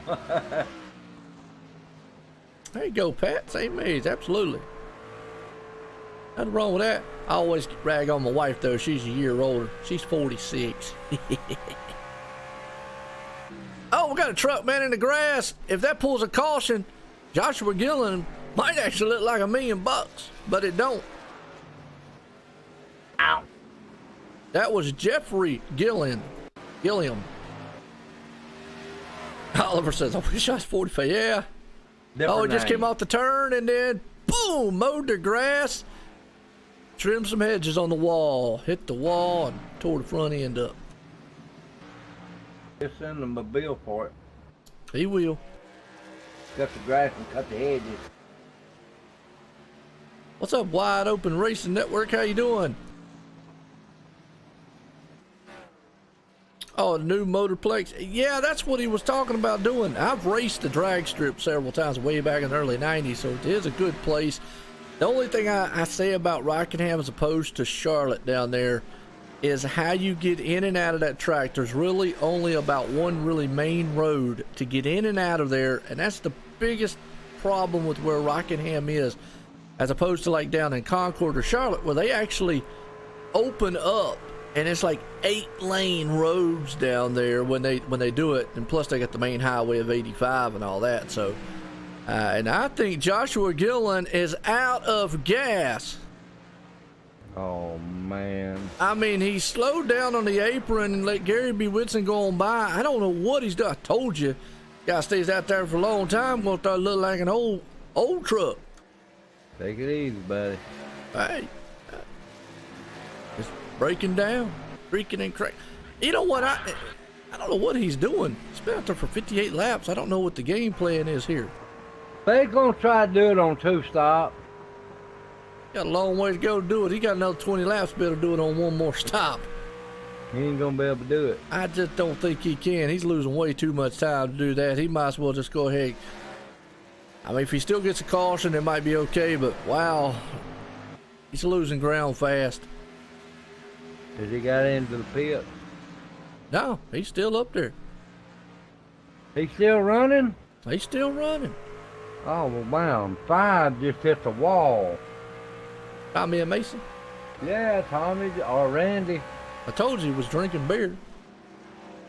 There you go, Pat. Same age, absolutely. Nothing wrong with that. I always rag on my wife, though. She's a year older. She's 46. Oh, we got a truck, man, in the grass. If that pulls a caution, Joshua Gillen might actually look like $1 million, but it don't. Ow. That was Jeffrey Gilliam. Oliver says, I wish I was 45. Yeah. Different It just name. came off the turn and then, boom, mowed the grass. Trimmed some hedges on the wall. Hit the wall and tore the front end up. Just send them a bill for it. He will. Cut the grass and cut the hedges. What's up, Wide Open Racing Network? How you doing? Oh, the new Motorplex. Yeah, that's what he was talking about doing. I've raced the drag strip several times way back in the early 90s, so it is a good place. The only thing I say about Rockingham as opposed to Charlotte down there is how you get in and out of that track. There's really only about one really main road to get in and out of there, and that's the biggest problem with where Rockingham is, as opposed to like down in Concord or Charlotte, where they actually open up, and it's like 8-lane roads down there when they do it, and plus they got the main highway of 85 and all that. So, and I think Joshua Gillen is out of gas. Oh, man. I mean, he slowed down on the apron and let Gary B. Whitson go on by. I don't know what he's done. I told you, guy stays out there for a long time, gonna start looking like an old truck. Take it easy, buddy. Hey, just breaking down, creaking and cracking. You know what? I don't know what he's doing. He's been out there for 58 laps. I don't know what the game plan is here. They're going to try to do it on 2-stop. Got a long way to go to do it. He got another 20 laps to be able to do it on one more stop. He ain't going to be able to do it. I just don't think he can. He's losing way too much time to do that. He might as well just go ahead. I mean, if he still gets a caution, it might be okay, but wow, he's losing ground fast. Has he got into the pit? No, he's still up there. He's still running? He's still running. Oh, well, wow. 5 just hit the wall. Tommy and Mason. Yeah, Tommy or Randy. I told you he was drinking beer.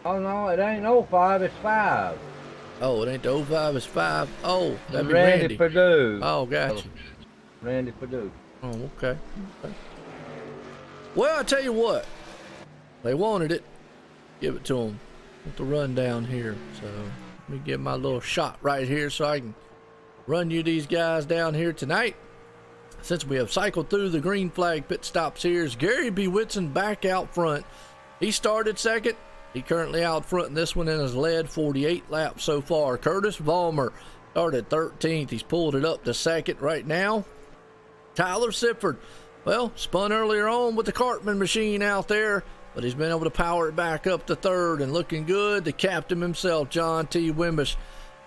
Oh no, it ain't 05, it's 5. Oh, it ain't the 05, it's 5. Oh, that'd be Randy Randy. Perdue. Oh, gotcha. Randy Perdue. Oh, okay. Well, I tell you what. They wanted it. Give it to them. With the rundown here. So, let me get my little shot right here so I can run you these guys down here tonight. Since we have cycled through the green flag pit stops here, is Gary B. Whitson back out front. He started second. He currently out front in this one and has led 48 laps so far. Curtis Vollmer started 13th. He's pulled it up to second right now. Tyler Sifford, well, spun earlier on with the Cartman machine out there, but he's been able to power it back up to third and looking good. The captain himself, John T. Wimbish,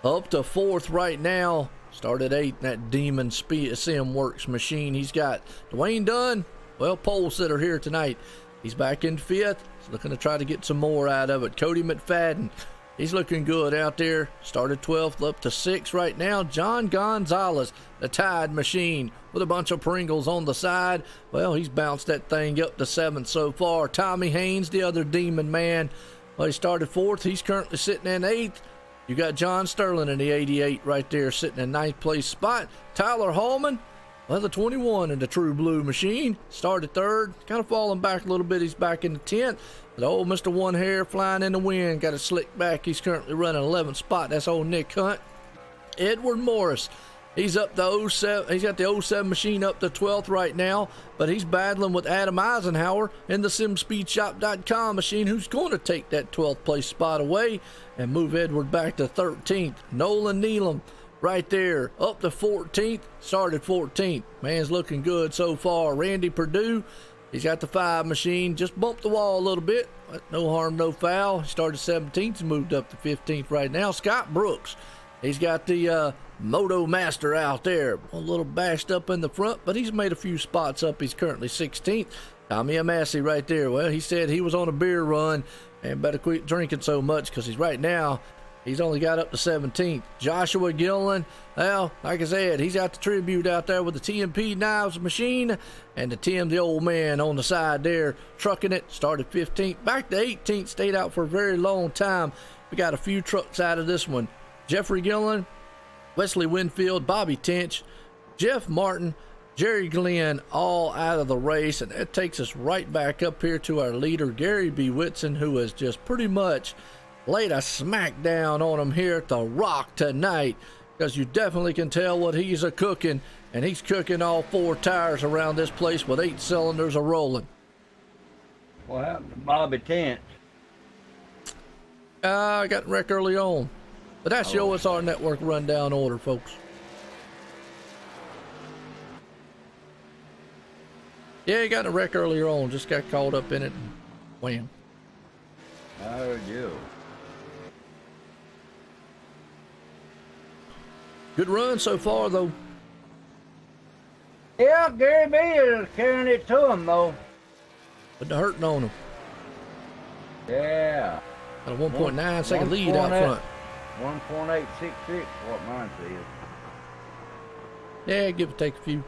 up to fourth right now. Started 8th in that Demon Sim Works machine. He's got Dwayne Dunn, well, pole sitter here tonight. He's back in 5th. He's looking to try to get some more out of it. Cody McFadden, he's looking good out there. Started 12th, up to 6th right now. John Gonzalez, the Tide machine, with a bunch of Pringles on the side. Well, he's bounced that thing up to 7th so far. Tommy Haynes, the other Demon man, well, he started 4th. He's currently sitting in 8th. You got John Sterling in the 88 right there, sitting in 9th place spot. Tyler Hallman, well, the 21 in the True Blue machine, started 3rd. Kind of falling back a little bit. He's back in the 10th. The old Mr. One Hair flying in the wind, got a slick back. He's currently running 11th spot. That's old Nick Hunt. Edward Morris, he's up to 07. He's got the 07 machine up to 12th right now, but he's battling with Adam Eisenhower in the SimSpeedShop.com machine, who's going to take that 12th place spot away and move Edward back to 13th. Nolan Needham right there up to 14th, started 14th. Man's looking good so far. Randy Perdue, he's got the 5 machine, just bumped the wall a little bit, but no harm, no foul. He started 17th and moved up to 15th right now. Scott Brooks, he's got the Moto Master out there, a little bashed up in the front, but he's made a few spots up. He's currently 16th. Tommy Amassi right there. Well, he said he was on a beer run and better quit drinking so much because he's only got up to 17th. Joshua Gillen, well, like I said, he's got the tribute out there with the TMP Knives machine and the Tim the Old Man on the side there, trucking it. Started 15th, back to 18th, stayed out for a very long time. We got a few trucks out of this one. Jeffrey Gillen, Wesley Winfield, Bobby Tench, Jeff Martin, Jerry Glenn, all out of the race, and that takes us right back up here to our leader, Gary B. Whitson, who has just pretty much laid a smackdown on him here at the Rock tonight, because you definitely can tell what he's a cooking, and he's cooking all 4 tires around this place with 8 cylinders a rolling. What happened to Bobby Tench? I got wrecked early on, but that's the OSR Network rundown order, folks. Yeah, he got in a wreck earlier on, just got caught up in it, and wham. I heard you. Good run so far, though. Yeah, Gary B is carrying it to him, though. But the hurting on him. Yeah. Got a 1.9 second lead out front. 1.866, what mine says. Yeah, give or take a few.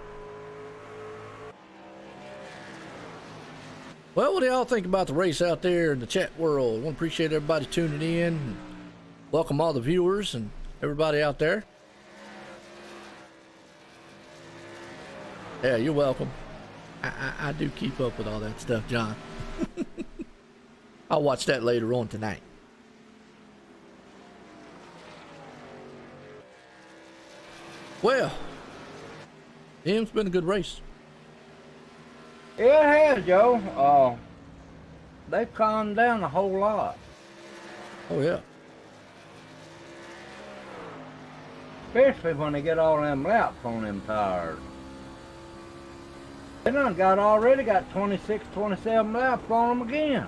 Well, what do y'all think about the race out there in the chat world? I want to appreciate everybody tuning in. Welcome all the viewers and everybody out there. Yeah, you're welcome. I do keep up with all that stuff, John. I'll watch that later on tonight. Well, it's been a good race. Yeah, it has, Joe. They've calmed down a whole lot. Oh, yeah. Especially when they get all them laps on them tires. They done already got 26, 27 laps on them again.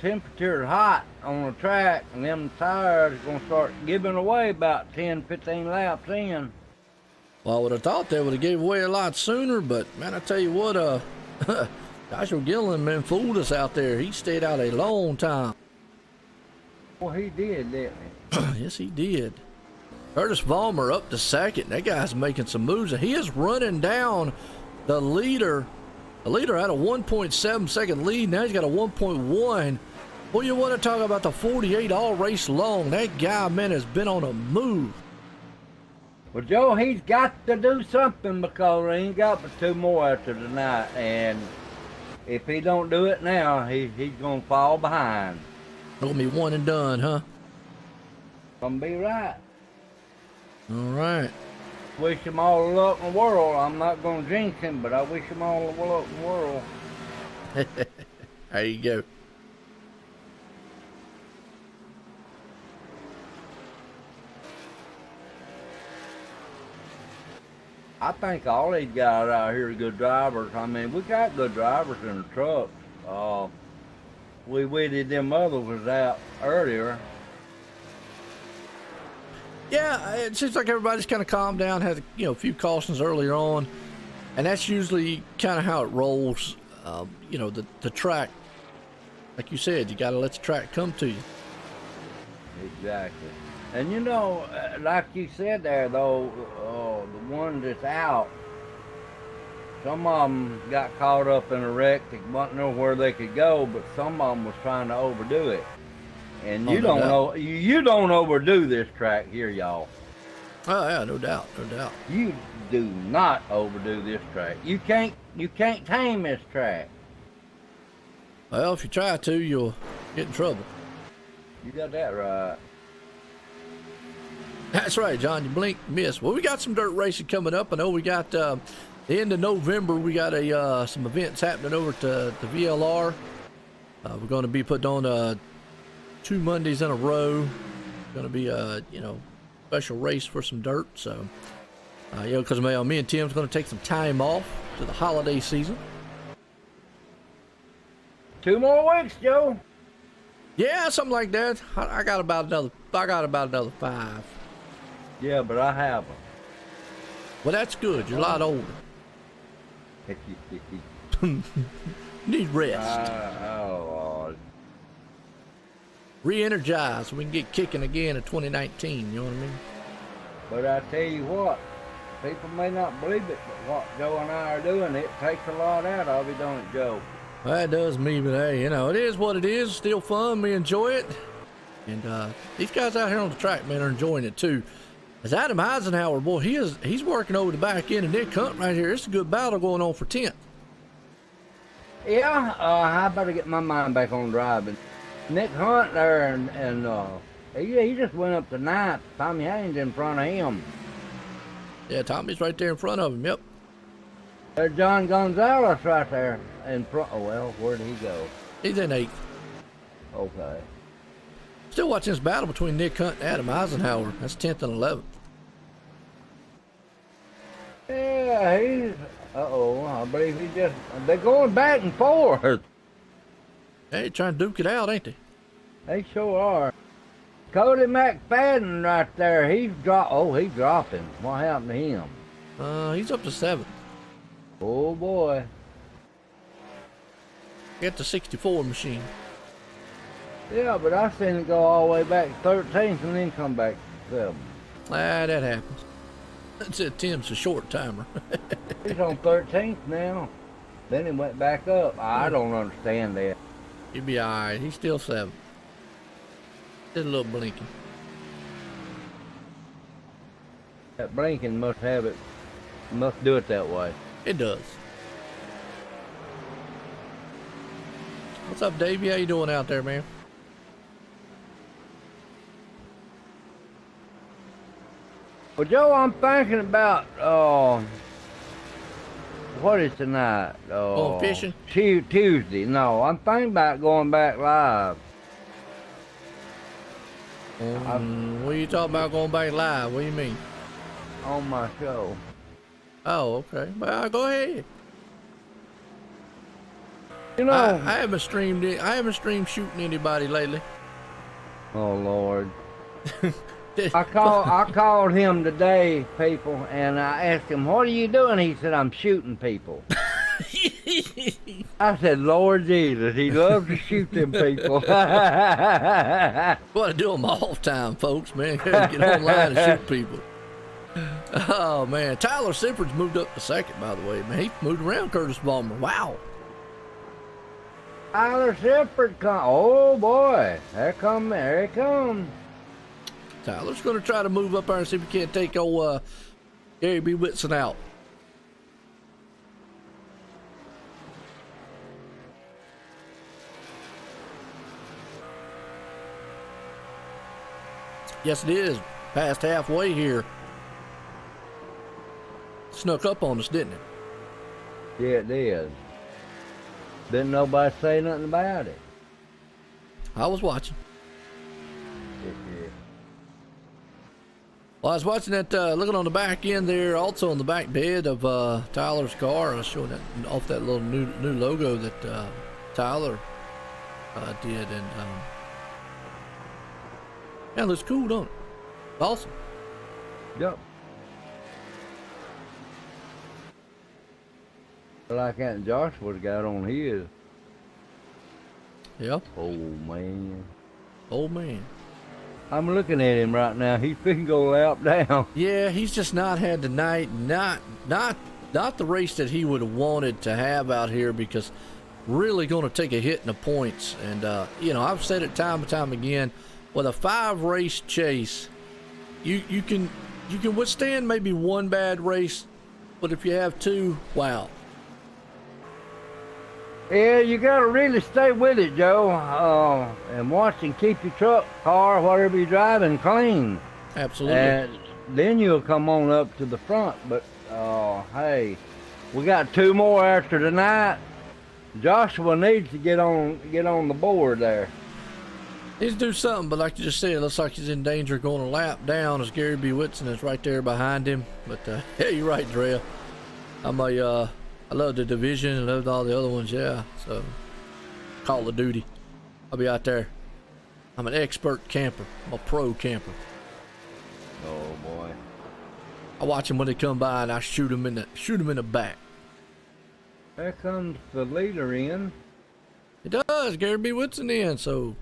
Temperature hot on the track, and them tires are going to start giving away about 10, 15 laps in. Well, I would have thought they would have gave away a lot sooner, but man, I tell you what, Joshua Gillen, man, fooled us out there. He stayed out a long time. Well, he did, didn't he? Yes, he did. Curtis Vollmer up to second. That guy's making some moves. He is running down The leader had a 1.7 second lead. Now he's got a 1.1. Well, you want to talk about the 48 all race long. That guy, man, has been on a move. Well, Joe, he's got to do something because he ain't got but 2 more after tonight. And if he don't do it now, he's going to fall behind. Gonna be one and done, huh? Gonna be right. All right. Wish him all the luck in the world. I'm not going to jinx him, but I wish him all the luck in the world. There you go. I think all these guys out here are good drivers. I mean, we got good drivers in the trucks. We weeded them others was out earlier. Yeah, it seems like everybody's kind of calmed down, had a few cautions earlier on, and that's usually kind of how it rolls. The track, like you said, you got to let the track come to you. Exactly. And like you said there, though, the one that's out, some of them got caught up in a wreck. They didn't know where they could go, but some of them was trying to overdo it. And you don't overdo this track here, y'all. Oh yeah, no doubt, no doubt. You do not overdo this track. You can't tame this track. Well, if you try to, you'll get in trouble. You got that right. That's right, John. You blink, miss. Well, we got some dirt racing coming up. I know we got the end of November. We got some events happening over at the VLR. We're going to be putting on 2 Mondays in a row. Going to be a special race for some dirt. So because me and Tim's going to take some time off to the holiday season. 2 more weeks, Joe. Yeah, something like that. I got about another 5. Yeah, but I haven't. Well, that's good. You're a lot older. Need rest. Lord. Re-energize so we can get kicking again in 2019. You know what I mean? But I tell you what, people may not believe it, but what Joe and I are doing, it takes a lot out of you, don't it, Joe? Well, it does me, but hey, it is what it is. Still fun. We enjoy it. And these guys out here on the track, man, are enjoying it too. As Adam Eisenhower, boy, he's working over the back end of Nick Hunt right here. It's a good battle going on for 10th. Yeah, I better get my mind back on driving. Nick Hunt there, and he just went up to 9th. Tommy Haynes in front of him. Yeah, Tommy's right there in front of him, yep. There's John Gonzalez right there in front. Oh, well, where did he go? He's in 8th. Okay. Still watching this battle between Nick Hunt and Adam Eisenhower. That's 10th and 11th. Yeah, I believe they're going back and forth. Hey, trying to duke it out, ain't they? They sure are. Cody McFadden right there, he's dropping. What happened to him? He's up to 7th. Oh boy. Get the 64 machine. Yeah, but I seen it go all the way back to 13th and then come back to 7th. That happens. That's it. Tim's a short timer. He's on 13th now. Then he went back up. I don't understand that. He'll be all right. He's still 7th. Just a little blinking. That blinking must do it that way. It does. What's up, Davey? How you doing out there, man? Well, Joe, I'm thinking about, what is tonight? Going fishing? Tuesday. No, I'm thinking about going back live. What are you talking about going back live? What do you mean? On my show. Oh, okay. Well, go ahead. I haven't streamed shooting anybody lately. Oh Lord. I called him today, people, and I asked him, "What are you doing?" He said, "I'm shooting people." I said, "Lord Jesus, he loves to shoot them people." Well, I do them all the time, folks, man. Get online and shoot people. Oh man, Tyler Sifford's moved up to second, by the way. Man, he moved around Curtis Balmer. Wow. Tyler Sifford come. Oh boy, there he comes. Tyler's going to try to move up there and see if he can't take old Gary B. Whitson out. Yes, it is. Past halfway here. Snuck up on us, didn't it? Yeah, it did. Didn't nobody say nothing about it. I was watching. Yeah. Well, I was watching that, looking on the back end there, also on the back bed of Tyler's car. I was showing that off that little new logo that Tyler did, and yeah, it looks cool, don't it? Awesome. Yep. Like that Joshua's got on his. Yep. Oh man. Old man. I'm looking at him right now. He's finna go lap down. Yeah, he's just not had the night, not the race that he would have wanted to have out here, because really going to take a hit in the points. And you know, I've said it time and time again, with a 5-race chase, you can withstand maybe one bad race, but if you have 2, wow. Yeah, you gotta really stay with it, Joe, and watch and keep your truck, car, whatever you're driving, clean. Absolutely. And then you'll come on up to the front. But hey, we got 2 more after tonight. Joshua needs to get on the board there. Needs to do something, but like you just said, it looks like he's in danger of going a lap down as Gary B. Whitson is right there behind him. But yeah, you're right, Drea. I love the division. I loved all the other ones, yeah. So, Call of Duty. I'll be out there. I'm an expert camper. I'm a pro camper. Oh boy. I watch them when they come by and I shoot them in the back. There comes the leader in. It does. Gary B. Whitson in. So,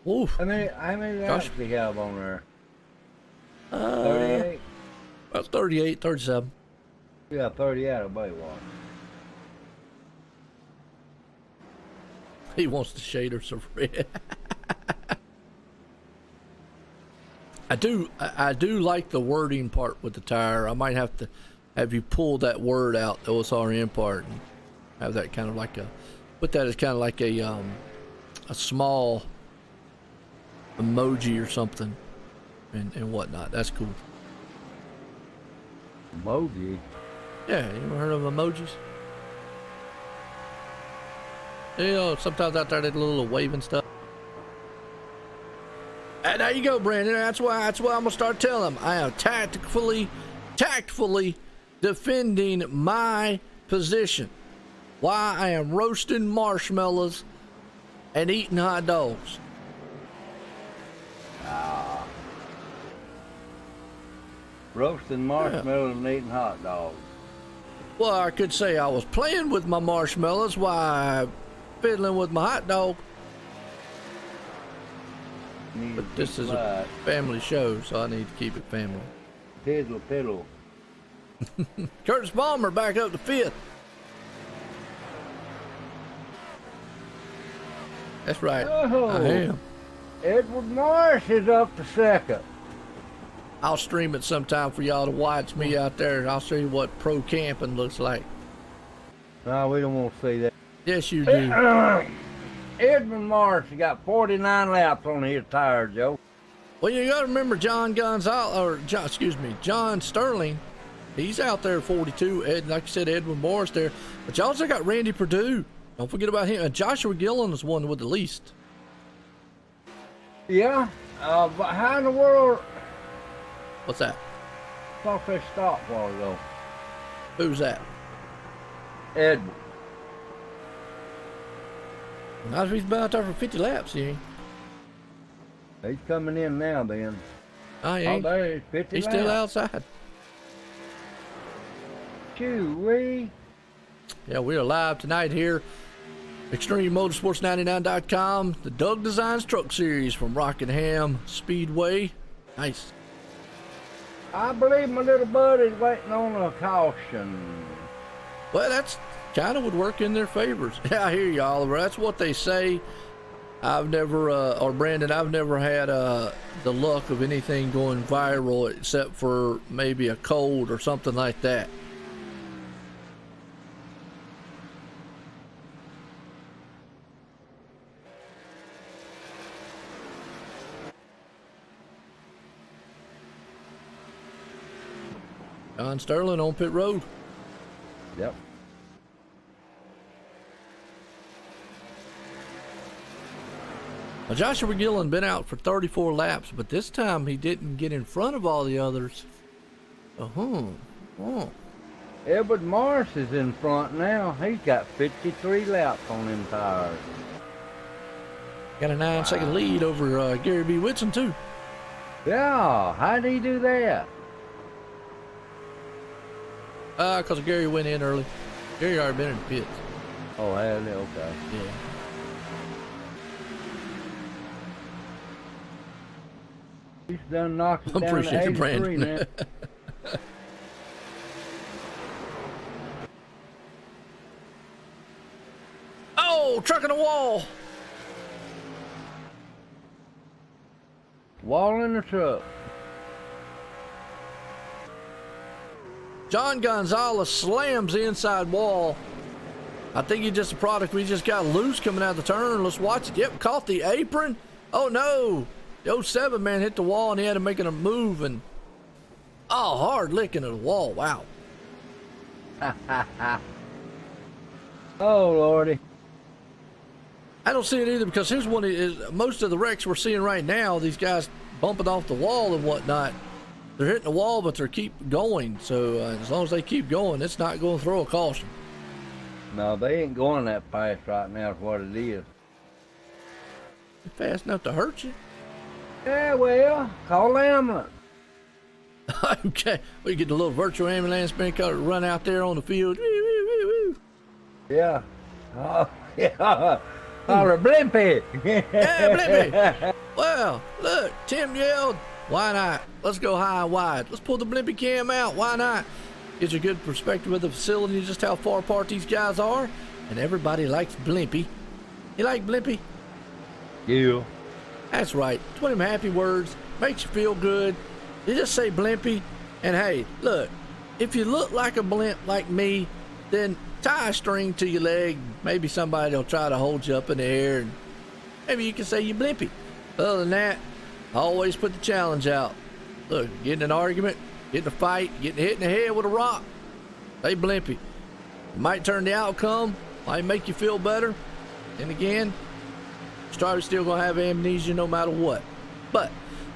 woof. How many laps do you have on there? 38. About 38, 37. Yeah, 30 out of Baywatch. He wants the shaders of red. I do like the wording part with the tire. I might have to have you pull that word out, the OSRN part, and have that kind of like put that as kind of like a small emoji or something, and whatnot. That's cool. Emoji? Yeah, you ever heard of emojis? You know, sometimes out there they do a little waving stuff. And there you go, Brandon. That's why I'm gonna start telling them I am tactfully defending my position. Why I am roasting marshmallows and eating hot dogs. Roasting marshmallows and eating hot dogs. Well, I could say I was playing with my marshmallows while fiddling with my hot dog. But this is a family show, so I need to keep it family. Piddle. Curtis Balmer back up to 5th. That's right. Oh, I am. Edward Morris is up to 2nd. I'll stream it sometime for y'all to watch me out there, and I'll show you what pro camping looks like. No, we don't want to see that. Yes, you do. Edmund Morris got 49 laps on his tire, Joe. Well, you got to remember John Sterling. He's out there 42. Like you said, Edwin Morris there. But you also got Randy Perdue. Don't forget about him. And Joshua Gillen is one with the least. Yeah, but how in the world? What's that? I thought they stopped a while ago. Who's that? Edwin. Not if he's been out there for 50 laps, he ain't. He's coming in now, Ben. I ain't. Oh, there he's 50 He's laps. still outside. Chewie. Yeah, we are live tonight here. ExtremeMotorsports99.com. The Doug Designs Truck Series from Rockingham Speedway. Nice. I believe my little buddy's waiting on a caution. Well, that's kind of would work in their favors. Yeah, I hear you, Oliver. That's what they say. I've never, or Brandon, I've never had the luck of anything going viral except for maybe a cold or something like that. John Sterling on pit road. Yep. Now, Joshua Gillen been out for 34 laps, but this time he didn't get in front of all the others. Oh. Edward Morris is in front now. He's got 53 laps on them tires. Got a 9-second lead over Gary B. Whitson, too. Yeah, how did he do that? Because Gary went in early. Gary already been in the pits. Oh, had it? Okay. Yeah. He's done knocking down to Appreciate it, 83 Brandon. now. Oh, truck in the wall. Wall in the truck. John Gonzalez slams the inside wall. I think he's just a product. We just got loose coming out of the turn. Let's watch it. Yep, caught the apron. Oh, no. The 07 man hit the wall, and he had to make a move. And, oh, hard licking of the wall. Wow. Oh, Lordy. I don't see it either because here's one is most of the wrecks we're seeing right now, these guys bumping off the wall and whatnot. They're hitting the wall, but they keep going. So as long as they keep going, it's not going to throw a caution. No, they ain't going that fast right now is what it is. Fast enough to hurt you. Yeah, well, call the ambulance. Okay, we get the little virtual ambulance man car run out there on the field. Yeah. Oh, yeah. Holler, Blimpy. Yeah, Blimpy. Well, look, Tim yelled, why not? Let's go high and wide. Let's pull the Blimpy cam out. Why not? Gives you a good perspective of the facility, just how far apart these guys are. And everybody likes Blimpy. You like Blimpy? Yeah. That's right. It's one of them happy words. Makes you feel good. You just say Blimpy. And hey, look, if you look like a blimp like me, then tie a string to your leg. Maybe somebody will try to hold you up in the air. And maybe you can say you Blimpy. Other than that, I always put the challenge out. Look, getting an argument, getting a fight, getting hit in the head with a rock, say Blimpy. It might turn the outcome, might make you feel better. And again, you're probably still going to have amnesia no matter what. But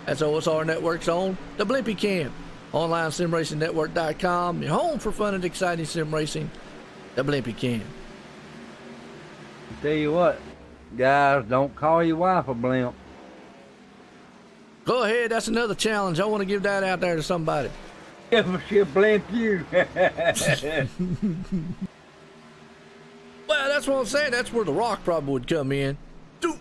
that's OSR Network's own, the Blimpy Cam. OnlineSimRacingNetwork.com, your home for fun and exciting sim racing, the Blimpy Cam. Tell you what, guys, don't call your wife a blimp. Go ahead, that's another challenge. I want to give that out there to somebody. If she'll blimp you. Well, that's what I'm saying. That's where the rock probably would come in. Doop.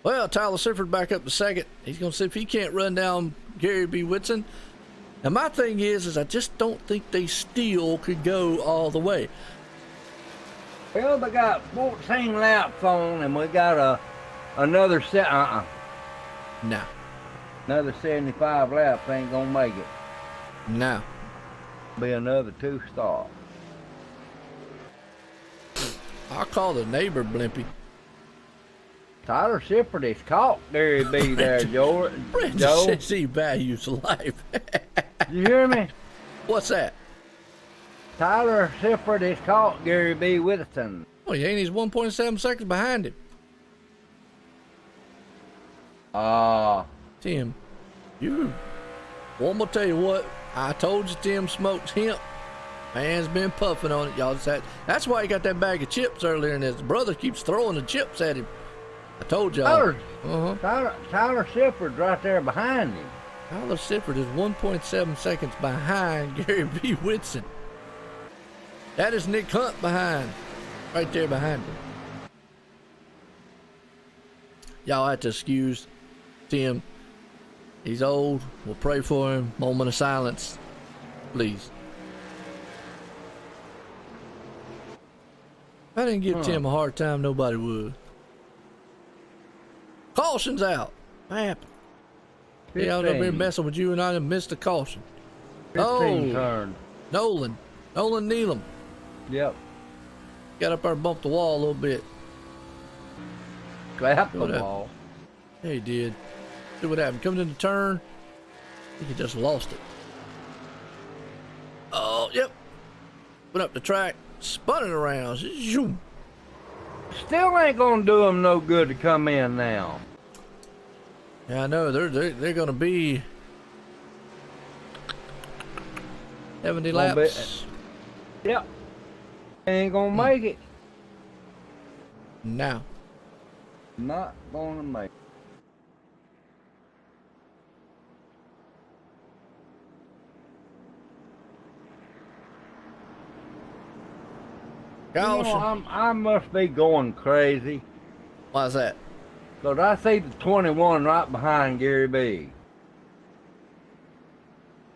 Well, Tyler Sifford back up to second. He's going to see if he can't run down Gary B. Whitson. Now, my thing is I just don't think they still could go all the way. Well, they got 14 laps on, and we got another No. another 75 laps. Ain't gonna make it. No. Be another 2 stops. I'll call the neighbor Blimpy. Tyler Sifford is caught Gary B. there, Joe. Brandon Joe, says he values life. you hear me? What's that? Tyler Sifford is caught Gary B. Whitson. Oh, he ain't. He's 1.7 seconds behind him. Tim, you. Well, I'm gonna tell you what. I told you Tim smokes hemp. Man's been puffing on it, y'all. That's why he got that bag of chips earlier, and his brother keeps throwing the chips at him. I told y'all. Tyler Sifford's right there behind him. Tyler Sifford is 1.7 seconds behind Gary B. Whitson. That is Nick Hunt behind, right there behind him. y'all have to excuse Tim. He's old. We'll pray for him. Moment of silence, please. If I didn't give Tim a hard time, nobody would. Caution's out. What happened? Yeah, I've been messing with you and I missed the caution. 15 turn. Nolan Neelam. Yep. Got up there and bumped the wall a little bit. Clap the ball. Yeah, he did. See what happened. Coming in the turn. I think he just lost it. Oh, yep. Went up the track. Spun it around. Zoom. Still ain't gonna do him no good to come in now. Yeah, I know. They're gonna be 70 laps. Yep. Ain't gonna make it. Now. Not gonna make it. You know, I must be going crazy. Why's that? Because I see the 21 right behind Gary B.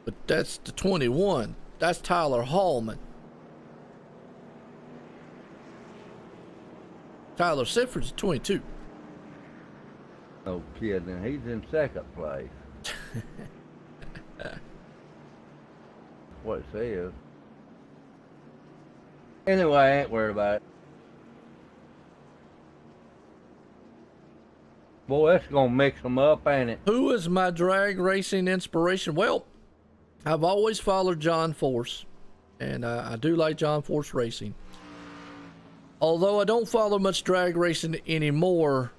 But that's the 21. That's Tyler Hallman. Tyler Sifford's 22. No kidding. He's in second place. What it says. Anyway, I ain't worried about it. Boy, that's gonna mix them up, ain't it? Who is my drag racing inspiration? Well, I've always followed John Force, and I do like John Force racing. Although I don't follow much drag racing anymore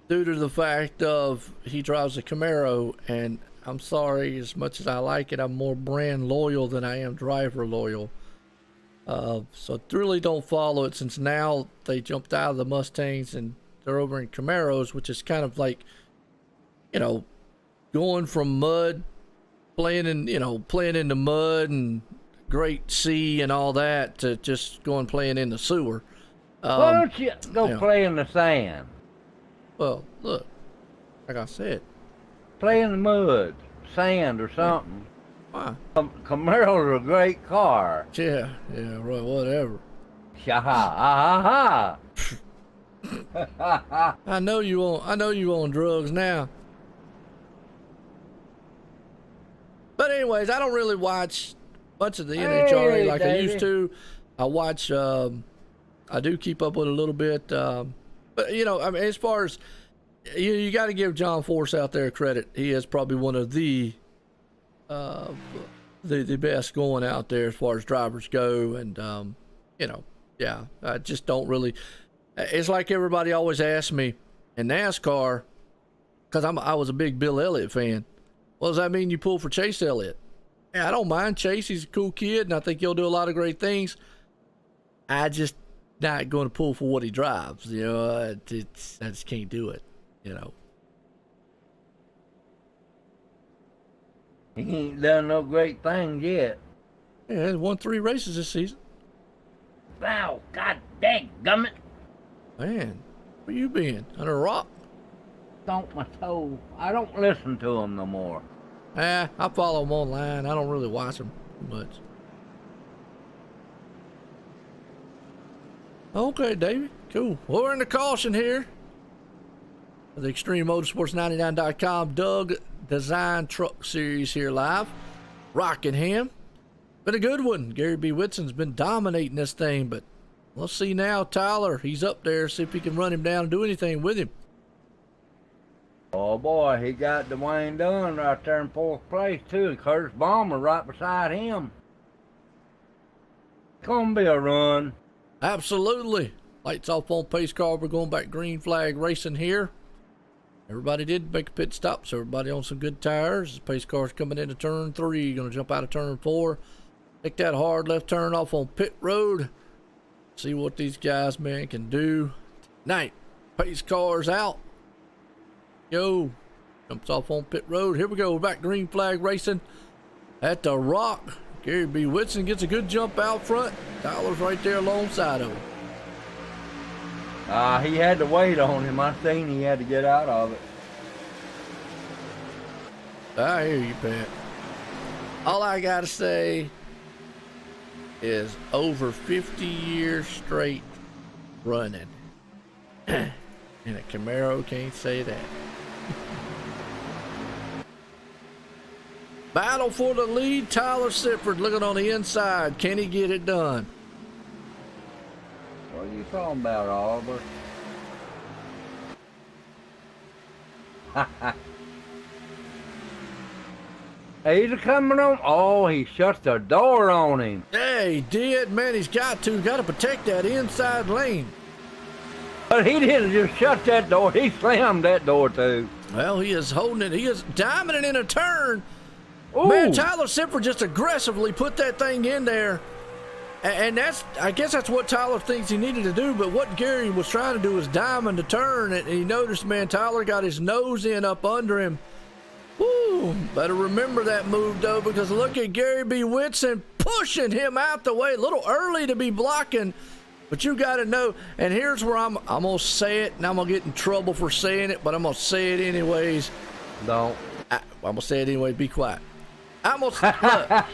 due to the fact of he drives a Camaro, and I'm sorry, as much as I like it, I'm more brand loyal than I am driver loyal. So I really don't follow it, since now they jumped out of the Mustangs and they're over in Camaros, which is kind of like, you know, going from mud, playing in the mud and Great Sea and all that, to just going playing in the sewer. Why don't you go play in the sand? Well, look, like I said, play in the mud, sand, or something. Why? Camaro's a great car. Yeah, right, whatever. I know you on drugs now. But anyways, I don't really watch much of the NHRA like I used to. I watch. I do keep up with it a little bit. But you know, I mean, as far as you got to give John Force out there credit. He is probably one of the best going out there as far as drivers go. And you know, yeah, I just don't really. It's like everybody always asks me in NASCAR, because I was a big Bill Elliott fan. What does that mean you pull for Chase Elliott? Yeah, I don't mind Chase. He's a cool kid, and I think he'll do a lot of great things. I just not going to pull for what he drives. You know, I just can't do it. You know. He ain't done no great things yet. Yeah, he's won 3 races this season. Wow, god dang gummit. Man, where you been? Under a rock? Stomp my toe. I don't listen to him no more. I follow him online. I don't really watch him too much. Okay, Davey. Cool. Well, we're in the caution here. The Extreme Motorsports 99.com Doug Design Truck Series here live. Rockingham. Been a good one. Gary B. Whitson's been dominating this thing, but let's see now. Tyler, he's up there. See if he can run him down and do anything with him. Oh boy, he got Dwayne Dunn right there in 4th place too, and Curtis Balmer right beside him. It's gonna be a run. Absolutely. Lights off on pace car. We're going back green flag racing here. Everybody did make a pit stop, so everybody on some good tires. The pace car's coming into turn 3. Gonna jump out of turn 4. Take that hard left turn off on pit road. See what these guys, man, can do tonight. Pace car's out. Yo, jumps off on pit road. Here we go. We're back green flag racing at the Rock. Gary B. Whitson gets a good jump out front. Tyler's right there alongside of him. He had to wait on him. I seen he had to get out of it. I hear you, Pat. All I gotta say is over 50 years straight running. And a Camaro can't say that. Battle for the lead. Tyler Sifford looking on the inside. Can he get it done? What are you talking about, Oliver? He's coming on. Oh, he shuts the door on him. Yeah, he did. Man, he's got to protect that inside lane. But he didn't just shut that door. He slammed that door, too. Well, he is holding it. He is diming it in a turn. Ooh. Man, Tyler Sifford just aggressively put that thing in there. And I guess that's what Tyler thinks he needed to do. But what Gary was trying to do was diamond the turn. And he noticed, man, Tyler got his nose in up under him. Woo, better remember that move, though, because look at Gary B. Whitson pushing him out the way. A little early to be blocking. But you got to know, and here's where I'm going to say it, and I'm going to get in trouble for saying it, but I'm going to say it anyways. Don't. I'm going to say it anyway. Be quiet. I'm going to look.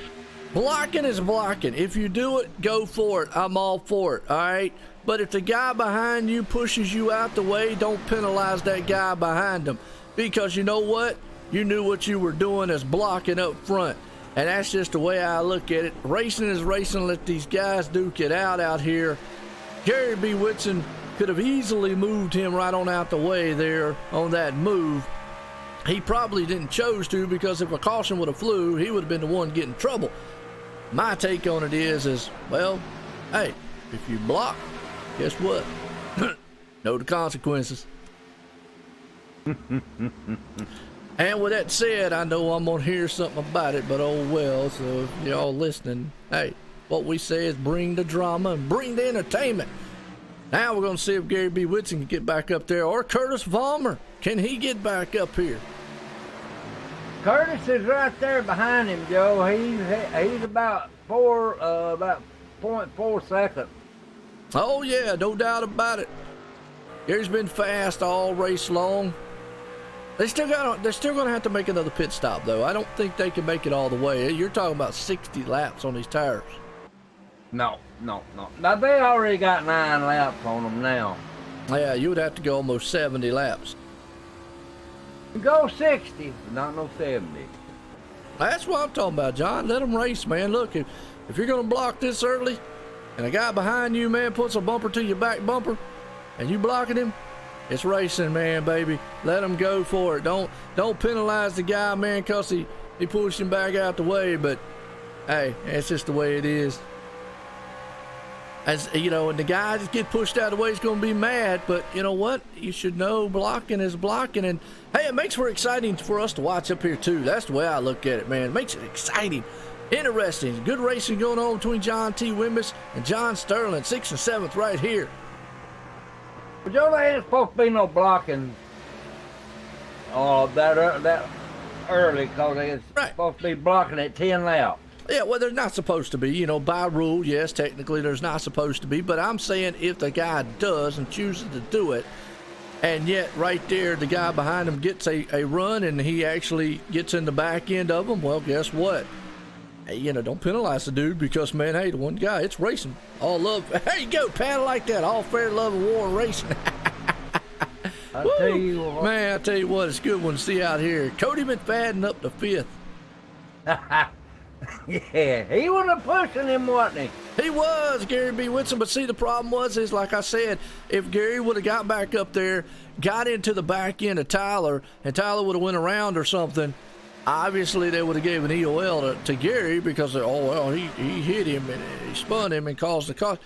Blocking is blocking. If you do it, go for it. I'm all for it, all right? But if the guy behind you pushes you out the way, don't penalize that guy behind him. Because you know what? You knew what you were doing as blocking up front. And that's just the way I look at it. Racing is racing. Let these guys duke it out here. Gary B. Whitson could have easily moved him right on out the way there on that move. He probably didn't choose to, because if a caution would have flew, he would have been the one getting in trouble. My take on it is, well, hey, if you block, guess what? Know the consequences. And with that said, I know I'm going to hear something about it, but oh well. So if y'all listening, hey, what we say is bring the drama and bring the entertainment. Now we're going to see if Gary B. Whitson can get back up there, or Curtis Vollmer. Can he get back up here? Curtis is right there behind him, Joe. He's about 0.4 seconds. Oh yeah, no doubt about it. Gary's been fast all race long. They're still going to have to make another pit stop, though. I don't think they can make it all the way. You're talking about 60 laps on these tires. No. Now, they already got 9 laps on them now. Yeah, you would have to go almost 70 laps. Go 60, but not no 70. That's what I'm talking about, John. Let them race, man. Look, if you're going to block this early, and a guy behind you, man, puts a bumper to your back bumper, and you blocking him, it's racing, man, baby. Let him go for it. Don't penalize the guy, man, because he pushed him back out the way. But, hey, that's just the way it is. As you know, and the guy just get pushed out of the way, he's going to be mad. But you know what? You should know blocking is blocking. And, hey, it makes for exciting for us to watch up here, too. That's the way I look at it, man. It makes it exciting, interesting. Good racing going on between John T. Wimbish and John Sterling, 6th and 7th right here. But Joe, there ain't supposed to be no blocking that early, because they're supposed to be blocking at 10 laps. Yeah, well, they're not supposed to be. You know, by rule, yes, technically there's not supposed to be. But I'm saying if the guy does and chooses to do it, and yet right there the guy behind him gets a run and he actually gets in the back end of him, well, guess what? Hey, you know, don't penalize the dude because, man, hey, the one guy, it's racing. All love. There you go, panel like that. All fair, love, and war racing. I tell you what. Man, I tell you what, it's a good one to see out here. Cody McFadden up to 5th. Yeah, he was pushing him, wasn't he? He was, Gary B. Whitson. But see, the problem is like I said, if Gary would have got back up there, got into the back end of Tyler, and Tyler would have went around or something, obviously they would have gave an EOL to Gary because, oh, well, he hit him and he spun him and caused the cost.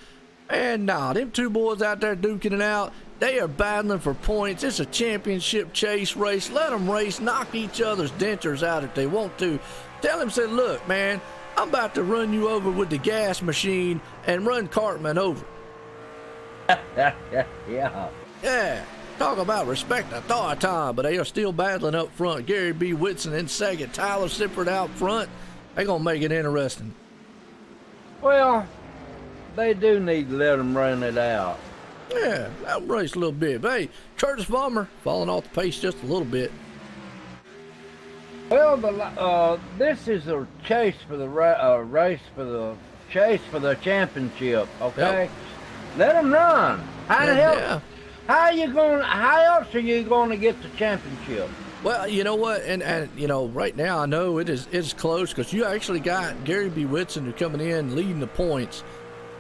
And nah, them two boys out there duking it out. They are battling for points. It's a championship chase race. Let them race, knock each other's dentures out if they want to. Tell him, say, look, man, I'm about to run you over with the gas machine and run Cartman over. Yeah. Yeah. Talk about respect authority, but they are still battling up front. Gary B. Whitson in second. Tyler Sifford out front. They're going to make it interesting. Well, they do need to let them run it out. Yeah, let him race a little bit. But hey, Curtis Vollmer falling off the pace just a little bit. Well, this is a chase for the race for the championship. Okay, Yep. let them run. How the hell? Yeah. How else are you going to get the championship? Well, you know what, and you know, right now I know it's close because you actually got Gary B. Whitson who coming in leading the points,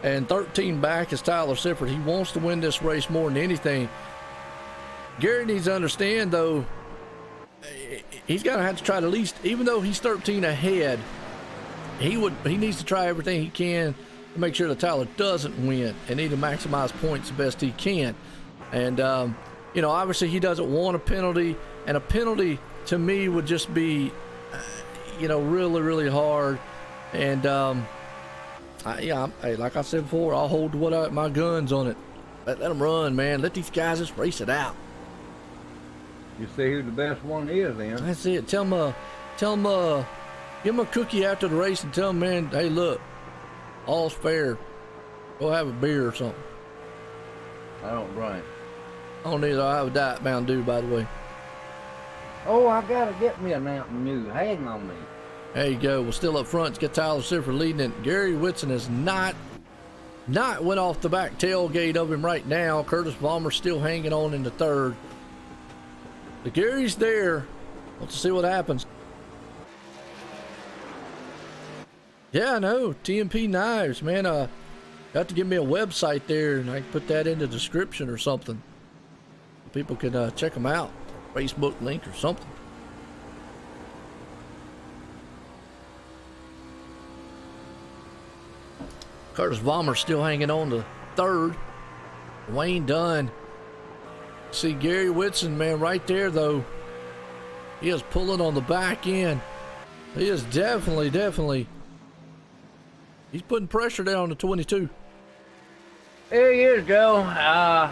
and 13 back is Tyler Sifford. He wants to win this race more than anything. Gary needs to understand though, he's gonna have to try to at least, even though he's 13 ahead, he needs to try everything he can to make sure that Tyler doesn't win and need to maximize points the best he can. And you know, obviously he doesn't want a penalty. And a penalty to me would just be, you know, really, really hard. And hey, like I said before, I'll hold my guns on it. Let them run, man. Let these guys just race it out. You see who the best one is, then. That's it. Tell them, give them a cookie after the race and tell them, man, hey, look, all's fair. Go have a beer or something. I don't drink. I don't either. I have a Diet Mountain Dew, by the way. Oh, I gotta get me a Mountain Dew. Hang on me. There you go. Well, still up front, it's got Tyler Sifford leading it. Gary Whitson has not went off the back tailgate of him right now. Curtis Vollmer still hanging on in the third. But Gary's there. Let's see what happens. Yeah, I know. TMP Knives, man. Got to give me a website there, and I can put that in the description or something. People can check them out. Facebook link or something. Curtis Vollmer still hanging on to third. Wayne Dunn. See Gary Whitson, man, right there though. He is pulling on the back end. He is definitely. He's putting pressure down on the 22. There he is, Joe.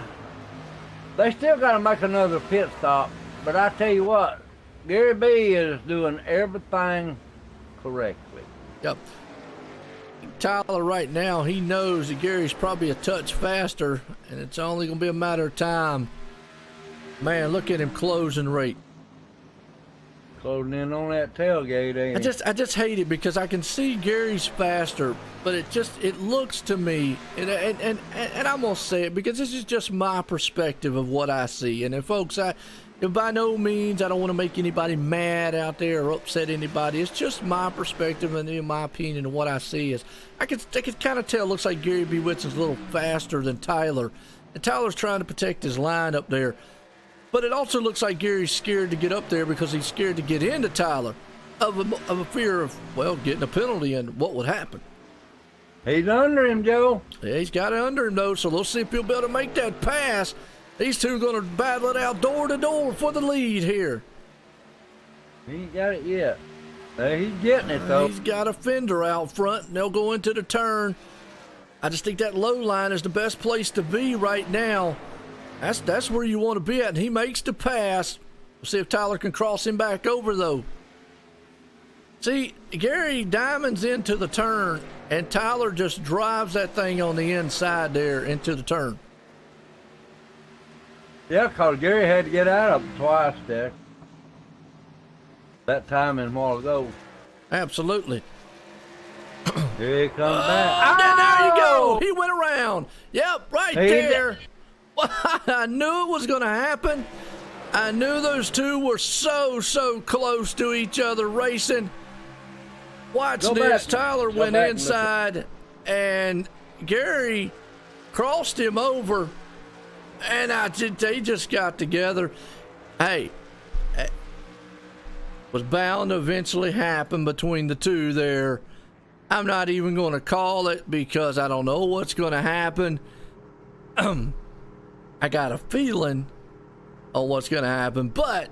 They still got to make another pit stop. But I tell you what, Gary B is doing everything correctly. Yep. Tyler right now, he knows that Gary's probably a touch faster, and it's only going to be a matter of time. Man, look at him closing rate. Closing in on that tailgate, ain't he? I just hate it because I can see Gary's faster, but it looks to me, and I'm going to say it because this is just my perspective of what I see. And then folks, by no means, I don't want to make anybody mad out there or upset anybody. It's just my perspective and in my opinion of what I see is I could kind of tell it looks like Gary B. Whitson's a little faster than Tyler. And Tyler's trying to protect his line up there. But it also looks like Gary's scared to get up there because he's scared to get into Tyler of a fear of, well, getting a penalty and what would happen. He's under him, Joe. Yeah, he's got it under him, though, so let's see if he'll be able to make that pass. These two are going to battle it out door to door for the lead here. He ain't got it yet. He's getting it, though. He's got a fender out front, and they'll go into the turn. I just think that low line is the best place to be right now. That's where you want to be at, and he makes the pass. We'll see if Tyler can cross him back over, though. See, Gary diamonds into the turn, and Tyler just drives that thing on the inside there into the turn. Yeah, because Gary had to get out of it twice there. That time and a while ago. Absolutely. Here he comes back. There you go. He went around. Yep, right there. I knew it was going to happen. I knew those two were so close to each other racing. Watch this. Tyler went inside, and Gary crossed him over. And they just got together. Hey, was bound to eventually happen between the two there. I'm not even going to call it because I don't know what's going to happen. I got a feeling on what's going to happen. But,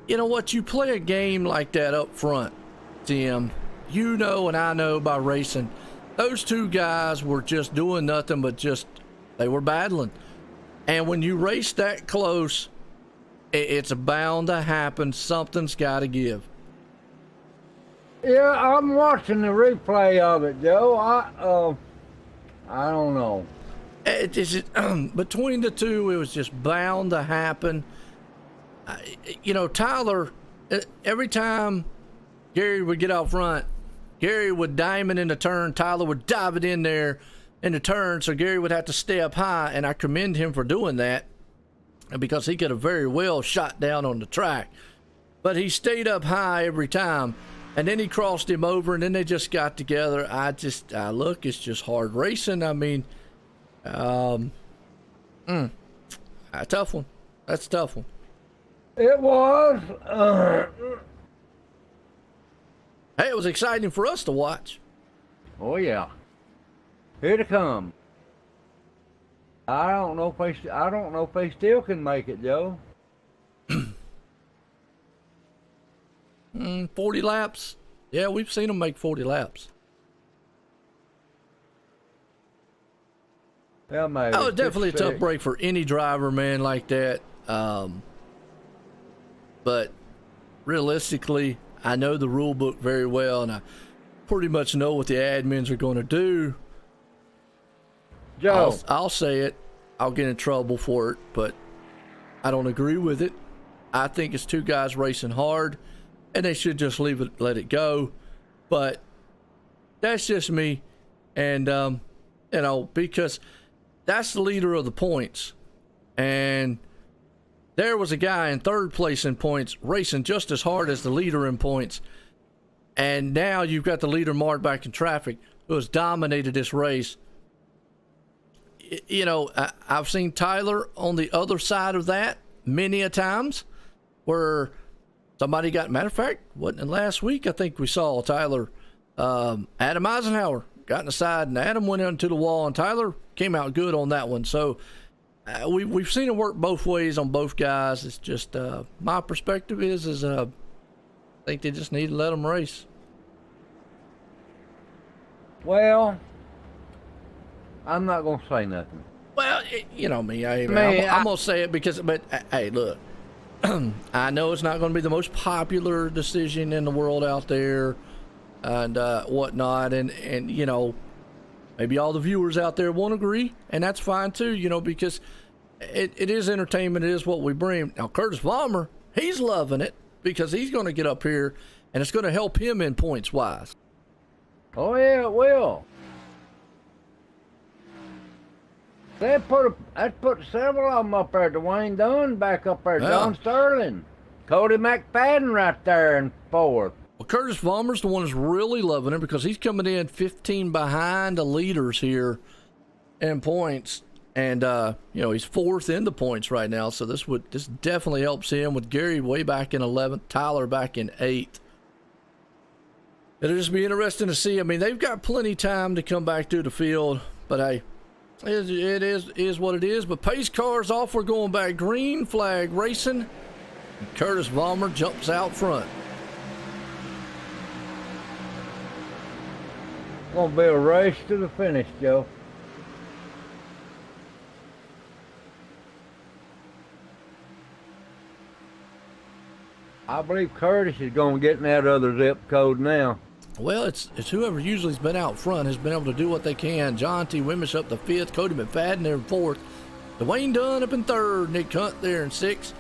you know what? You play a game like that up front, Tim. You know and I know by racing. Those two guys were just doing nothing but they were battling. And when you race that close, it's bound to happen. Something's got to give. Yeah, I'm watching the replay of it, Joe. I don't know. It just between the two, it was just bound to happen. You know, Tyler, every time Gary would get out front, Gary would diamond in the turn, Tyler would dive it in there in the turn, so Gary would have to stay up high, and I commend him for doing that because he could have very well shot down on the track. But he stayed up high every time, and then he crossed him over, and then they just got together. Look, it's just hard racing. I mean, a tough one. That's a tough one. It was. Hey, it was exciting for us to watch. Oh yeah. Here to come. I don't know if they still can make it, Joe. 40 laps. Yeah, we've seen them make 40 laps. Yeah, maybe. That was definitely a tough break for any driver, man, like that. But realistically, I know the rule book very well, and I pretty much know what the admins are going to do. Joe, I'll say it. I'll get in trouble for it, but I don't agree with it. I think it's two guys racing hard, and they should just let it go. But that's just me, and you know, because that's the leader of the points, and there was a guy in third place in points racing just as hard as the leader in points, and now you've got the leader marked back in traffic who has dominated this race. You know, I've seen Tyler on the other side of that many a times, where somebody got, matter of fact, wasn't it last week? I think we saw Tyler, Adam Eisenhower got in the side, and Adam went into the wall, and Tyler came out good on that one. So we've seen it work both ways on both guys. It's just my perspective is I think they just need to let them race. well, I'm not gonna say nothing. Well, you know me. I'm gonna say it because, but hey, look, I know it's not gonna be the most popular decision in the world out there, and whatnot, and you know, maybe all the viewers out there won't agree, and that's fine too. You know, because it is entertainment. It is what we bring. Now, Curtis Vollmer, he's loving it because he's gonna get up here, and it's gonna help him in points wise. Oh yeah, it will. They put several of them up there. Dwayne Dunn back up there. Yeah. John Sterling, Cody McFadden right there in fourth. Well, Curtis Vollmer's the one who's really loving it because he's coming in 15 behind the leaders here in points, and you know, he's fourth in the points right now. So this definitely helps him, with Gary way back in 11th, Tyler back in 8th. It'll just be interesting to see. I mean, they've got plenty of time to come back to the field, but hey, it is what it is. But pace car's off. We're going back. Green flag racing. And Curtis Vollmer jumps out front. Gonna be a race to the finish, Joe. I believe Curtis is gonna get in that other zip code now. Well, it's whoever usually's been out front has been able to do what they can. John T. Wimmish up the 5th, Cody McFadden there in 4th, Dwayne Dunn up in 3rd, Nick Hunt there in 6th.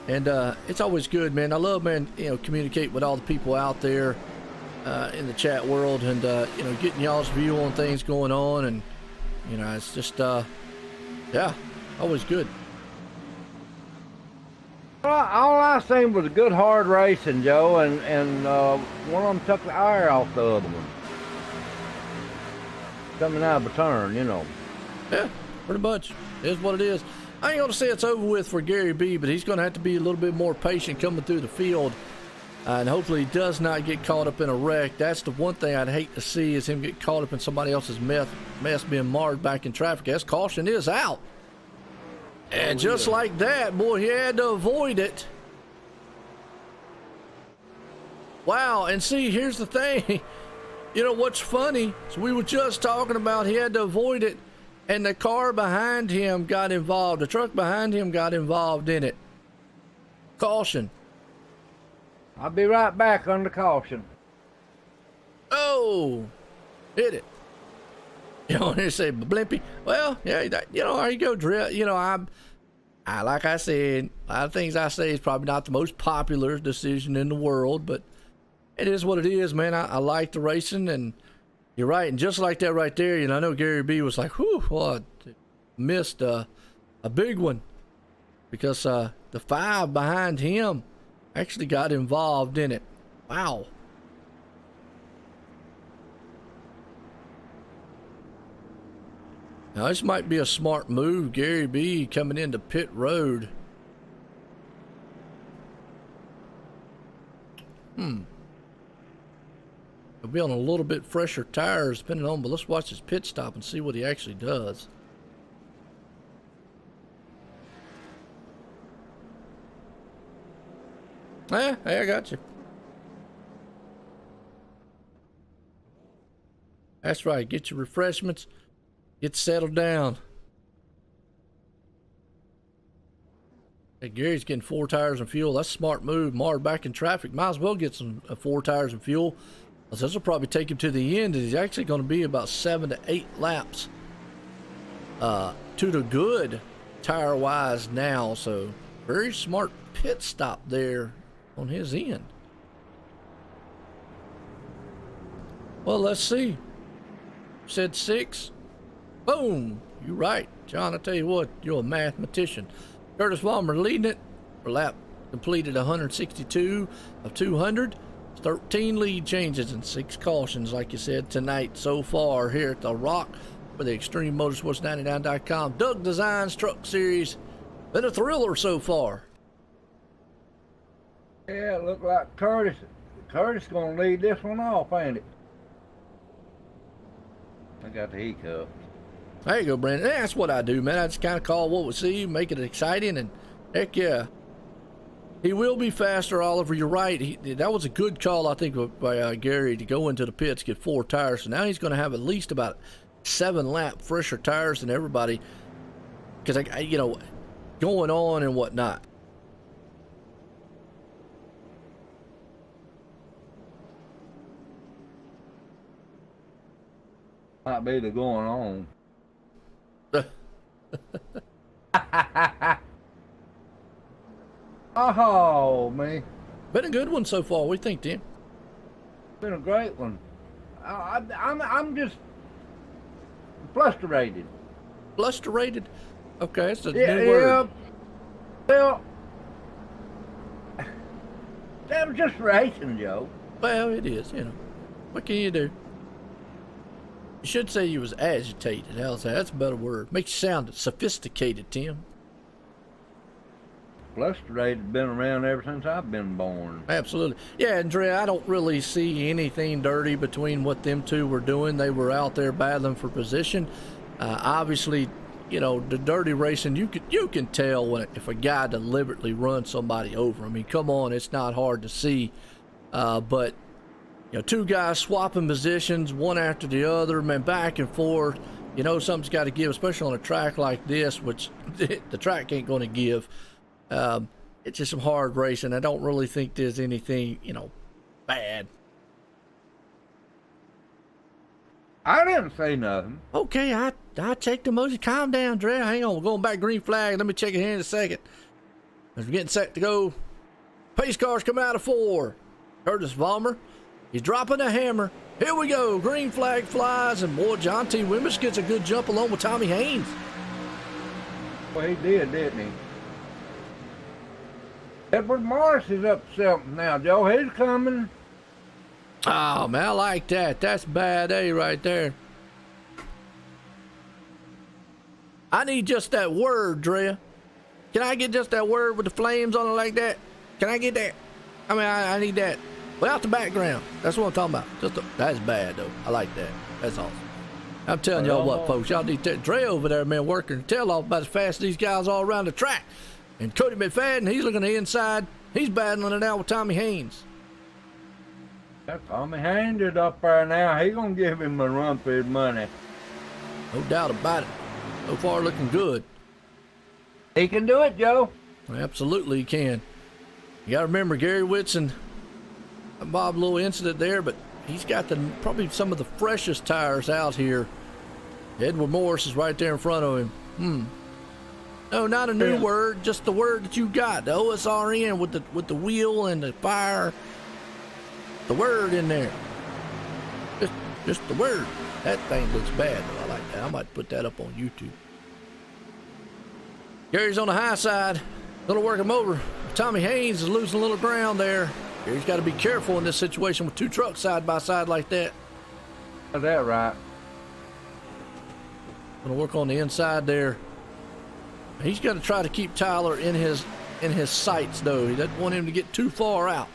And it's always good, man. I love, man, you know, communicate with all the people out there in the chat world, and you know, getting y'all's view on things going on, and you know, it's just yeah, always good. All I seen was a good hard racing, Joe, and one of them took the eye off the other one. Coming out of a turn, you know. Yeah, pretty much. It is what it is. I ain't gonna say it's over with for Gary B, but he's gonna have to be a little bit more patient coming through the field, and hopefully he does not get caught up in a wreck. That's the one thing I'd hate to see, is him get caught up in somebody else's mess being marred back in traffic. As caution is out. And just like that, boy, he had to avoid it. Wow, and see, here's the thing. You know what's funny? So we were just talking about he had to avoid it, and the car behind him got involved. The truck behind him got involved in it. Caution. I'll be right back under caution. Oh, hit it. You know, they say Blimpy. Well, yeah, you know, there you go, Drill. You know, I like I said, a lot of things I say is probably not the most popular decision in the world, but it is what it is, man. I like the racing, and you're right. And just like that right there, you know, I know Gary B was like, whew, well, I missed a big one, because the 5 behind him actually got involved in it. Wow. Now, this might be a smart move. Gary B coming into pit road. He'll be on a little bit fresher tires depending on, but let's watch his pit stop and see what he actually does. Hey, I got you. That's right. Get your refreshments. Get settled down. Hey, Gary's getting 4 tires and fuel. That's a smart move. Marred back in traffic. Might as well get some 4 tires and fuel. This will probably take him to the end. He's actually going to be about 7 to 8 laps to the good tire-wise now. So very smart pit stop there on his end. Well, let's see. Said 6. Boom. You're right, John. I tell you what, you're a mathematician. Curtis Vollmer leading it. For lap completed 162 of 200. 13 lead changes and 6 cautions, like you said, tonight so far here at the Rock for the Extreme Motorsports 99.com Doug Designs Truck Series. Been a thriller so far. Yeah, it looked like Curtis gonna lead this one off, ain't it? I got the hiccup. There you go, Brandon. That's what I do, man. I just kind of call what we see, make it exciting, and heck yeah. He will be faster, Oliver. You're right. That was a good call, I think, by Gary to go into the pits, get 4 tires. So now he's going to have at least about 7 lap fresher tires than everybody, because you know, going on and whatnot. Might be the going on. Oh, man. Been a good one so far, we think, Tim. Been a great one. I'm just frustrated. Frustrated? Okay, that's a new word. Well, that was just racing, Joe. Well, it is, you know. What can you do? You should say you was agitated. How's that? That's a better word. Makes you sound sophisticated, Tim. Frustrated, been around ever since I've been born. Absolutely. Yeah, and Dre, I don't really see anything dirty between what them two were doing. They were out there battling for position. Obviously, you know, the dirty racing, you can tell when if a guy deliberately runs somebody over. I mean, come on, it's not hard to see. But, you know, 2 guys swapping positions, one after the other, man, back and forth. You know, something's got to give, especially on a track like this, which the track ain't going to give. It's just some hard racing. I don't really think there's anything, you know, bad. I didn't say nothing. Okay, I checked the motion. Calm down, Dre. Hang on, we're going back green flag. Let me check it here in a second. As we're getting set to go. Pace cars coming out of 4. Curtis Vollmer. He's dropping a hammer. Here we go. Green flag flies, and boy, John T. Wimbish gets a good jump along with Tommy Haynes. Well, he did, didn't he? Edward Morris is up to something now, Joe. He's coming. Oh, man, I like that. That's bad A right there. I need just that word, Drea. Can I get just that word with the flames on it like that? Can I get that? I mean, I need that. Without the background. That's what I'm talking about. That's bad, though. I like that. That's awesome. I'm telling y'all what, folks. Y'all need to Dre over there, man, working tail off about as fast as these guys all around the track. And Cody McFadden, he's looking to the inside. He's battling it out with Tommy Haynes. That Tommy Haynes is up there now. He's going to give him a run for his money. No doubt about it. So far, looking good. He can do it, Joe. Absolutely, he can. You got to remember, Gary Whitson, Bob, little incident there, but he's got probably some of the freshest tires out here Edward Morris is right there in front of him. No, not a new word, just the word that you got. The OSRN with the wheel and the fire. The word in there. Just the word. That thing looks bad, though. I like that. I might put that up on YouTube. Gary's on the high side. Gonna work him over. Tommy Haynes is losing a little ground there. Gary's got to be careful in this situation with two trucks side by side like that. Is that right? Gonna work on the inside there. He's got to try to keep Tyler in his sights, though. He doesn't want him to get too far out.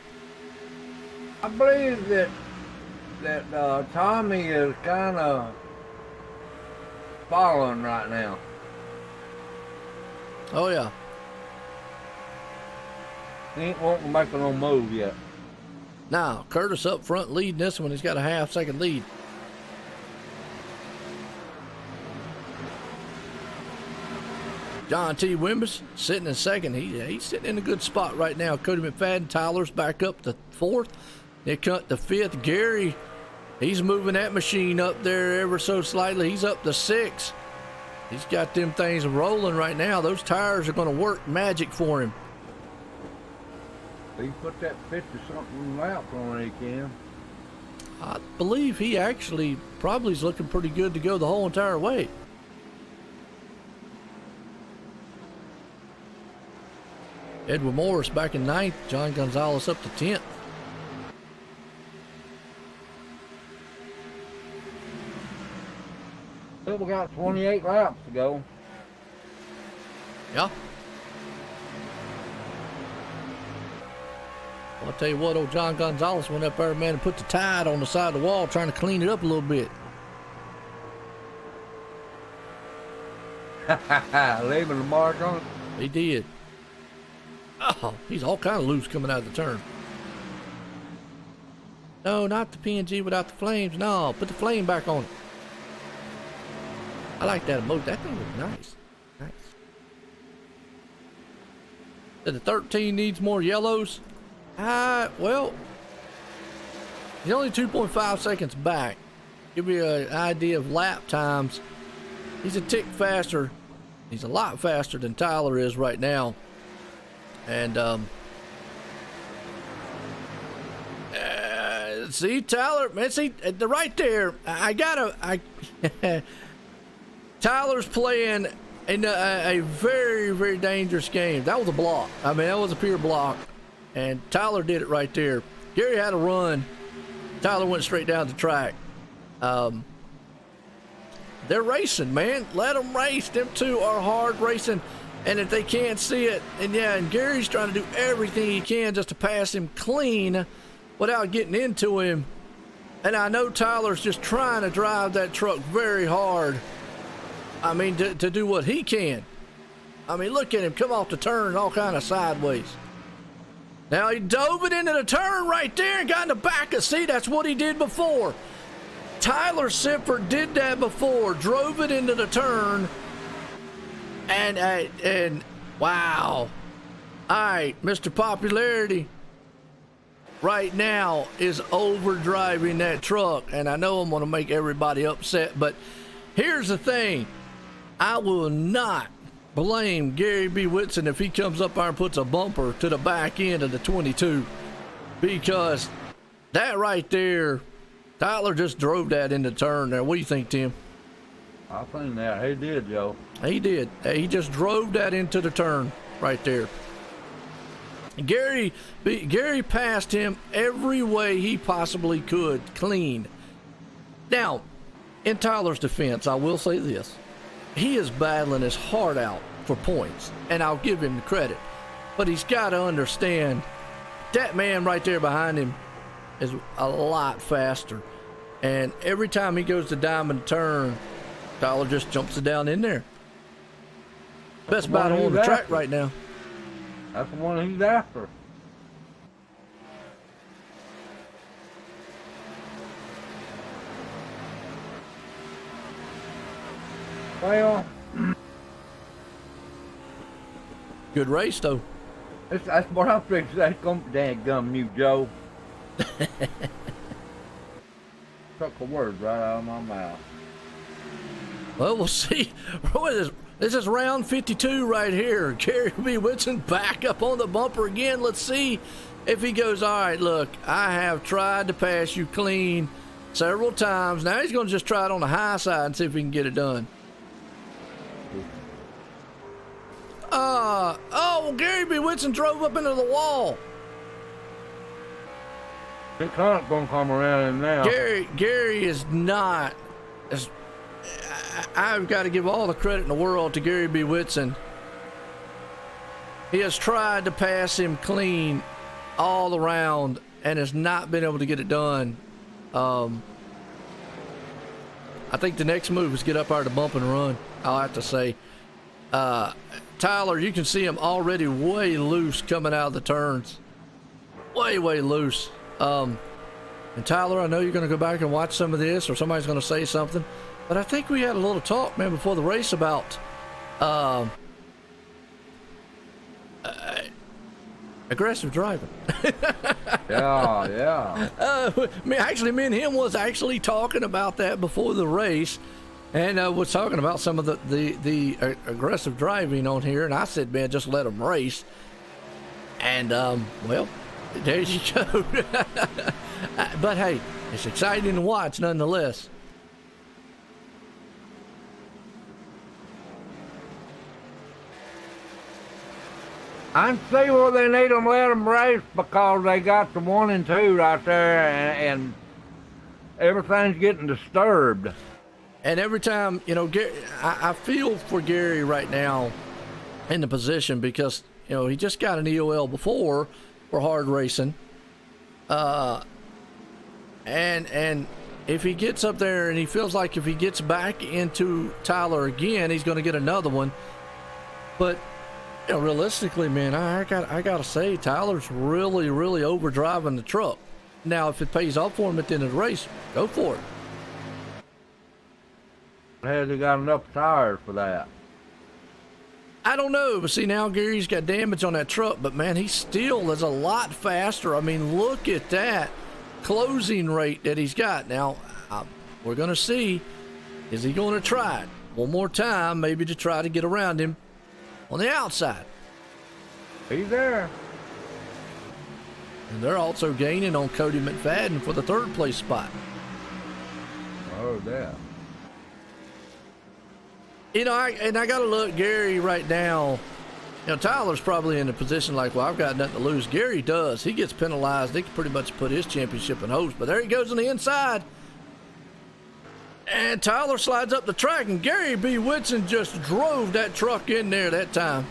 I believe that Tommy is kind of following right now. Oh yeah. He ain't wanting to make no move yet. Now Curtis up front leading this one. He's got a half-second lead. John T. Wimbus sitting in second. He's sitting in a good spot right now. Cody McFadden, Tyler's back up to fourth. They cut to fifth. Gary, he's moving that machine up there ever so slightly. He's up to sixth. He's got them things rolling right now. Those tires are going to work magic for him. He put that 50-something lap on it, he can. I believe he actually probably is looking pretty good to go the whole entire way. Edward Morris back in ninth. John Gonzalez up to 10th. Still got 28 laps to go. Yeah. I'll tell you what, old John Gonzalez went up there, man, and put the tide on the side of the wall, trying to clean it up a little bit. Leaving the mark on it. He did. Oh, he's all kind of loose coming out of the turn. No, not the PNG without the flames. No, put the flame back on it. I like that emote. That thing looks nice. Nice. Said the 13 needs more yellows. Well, he's only 2.5 seconds back. Give you an idea of lap times. He's a tick faster. He's a lot faster than Tyler is right now. And see, Tyler, man, see, right there, Tyler's playing in a very, very dangerous game. That was a block. I mean, that was a pure block. And Tyler did it right there. Gary had a run. Tyler went straight down the track. They're racing, man. Let them race. Them two are hard racing. And if they can't see it, and Gary's trying to do everything he can just to pass him clean without getting into him. And I know Tyler's just trying to drive that truck very hard. I mean, to do what he can. I mean, look at him come off the turn all kind of sideways. Now he dove it into the turn right there and got in the back of seat. That's what he did before. Tyler Sifford did that before, drove it into the turn. And wow. All right, Mr. Popularity right now is overdriving that truck. And I know I'm going to make everybody upset, but here's the thing. I will not blame Gary B. Whitson if he comes up there and puts a bumper to the back end of the 22, because that right there, Tyler just drove that in the turn there. What do you think, Tim? I think that he did, Joe. He did. He just drove that into the turn right there. Gary passed him every way he possibly could, clean. Now, in Tyler's defense, I will say this. He is battling his heart out for points, and I'll give him the credit. But he's got to understand that man right there behind him is a lot faster. And every time he goes to diamond turn, Tyler just jumps it down in there. Best battle on the track right now. That's the one he's after. Well, good race though. That's what I'm fixing. That's gonna dadgum you, Joe. Took a word right out of my mouth. Well, we'll see. What is this? This is round 52 right here. Gary B. Whitson back up on the bumper again. Let's see if he goes, all right, look, I have tried to pass you clean several times. Now he's going to just try it on the high side and see if he can get it done. Oh, Gary B. Whitson drove up into the wall. The car's gonna come around him now. Gary is not. I've got to give all the credit in the world to Gary B. Whitson. He has tried to pass him clean all around and has not been able to get it done. I think the next move is get up out of the bump and run, I'll have to say. Tyler, you can see him already way loose coming out of the turns. Way loose. And Tyler, I know you're going to go back and watch some of this, or somebody's going to say something. But I think we had a little talk, man, before the race about aggressive driving. Yeah. Me and him was actually talking about that before the race, and was talking about some of the aggressive driving on here. And I said, man, just let them race. And well, there you go. But hey, it's exciting to watch nonetheless. I see where they need them, let them race, because they got the 1 and 2 right there, and everything's getting disturbed. And every time, you know, Gary, I feel for Gary right now in the position, because, you know, he just got an EOL before for hard racing. And if he gets up there and he feels like if he gets back into Tyler again, he's going to get another one. But, you know, realistically, man, I gotta say, Tyler's really overdriving the truck. Now, if it pays off for him at the end of the race, go for it. Has he got enough tires for that? I don't know, but see, now Gary's got damage on that truck, but man, he still is a lot faster. I mean, look at that closing rate that he's got. Now, we're gonna see, is he gonna try it one more time, maybe to try to get around him on the outside? He's there. And they're also gaining on Cody McFadden for the 3rd place spot. Oh, yeah. You know, I got to look Gary right now. You know, Tyler's probably in a position like, well, I've got nothing to lose. Gary does. He gets penalized. He can pretty much put his championship in hopes. But there he goes on the inside. And Tyler slides up the track, and Gary B. Whitson just drove that truck in there that time.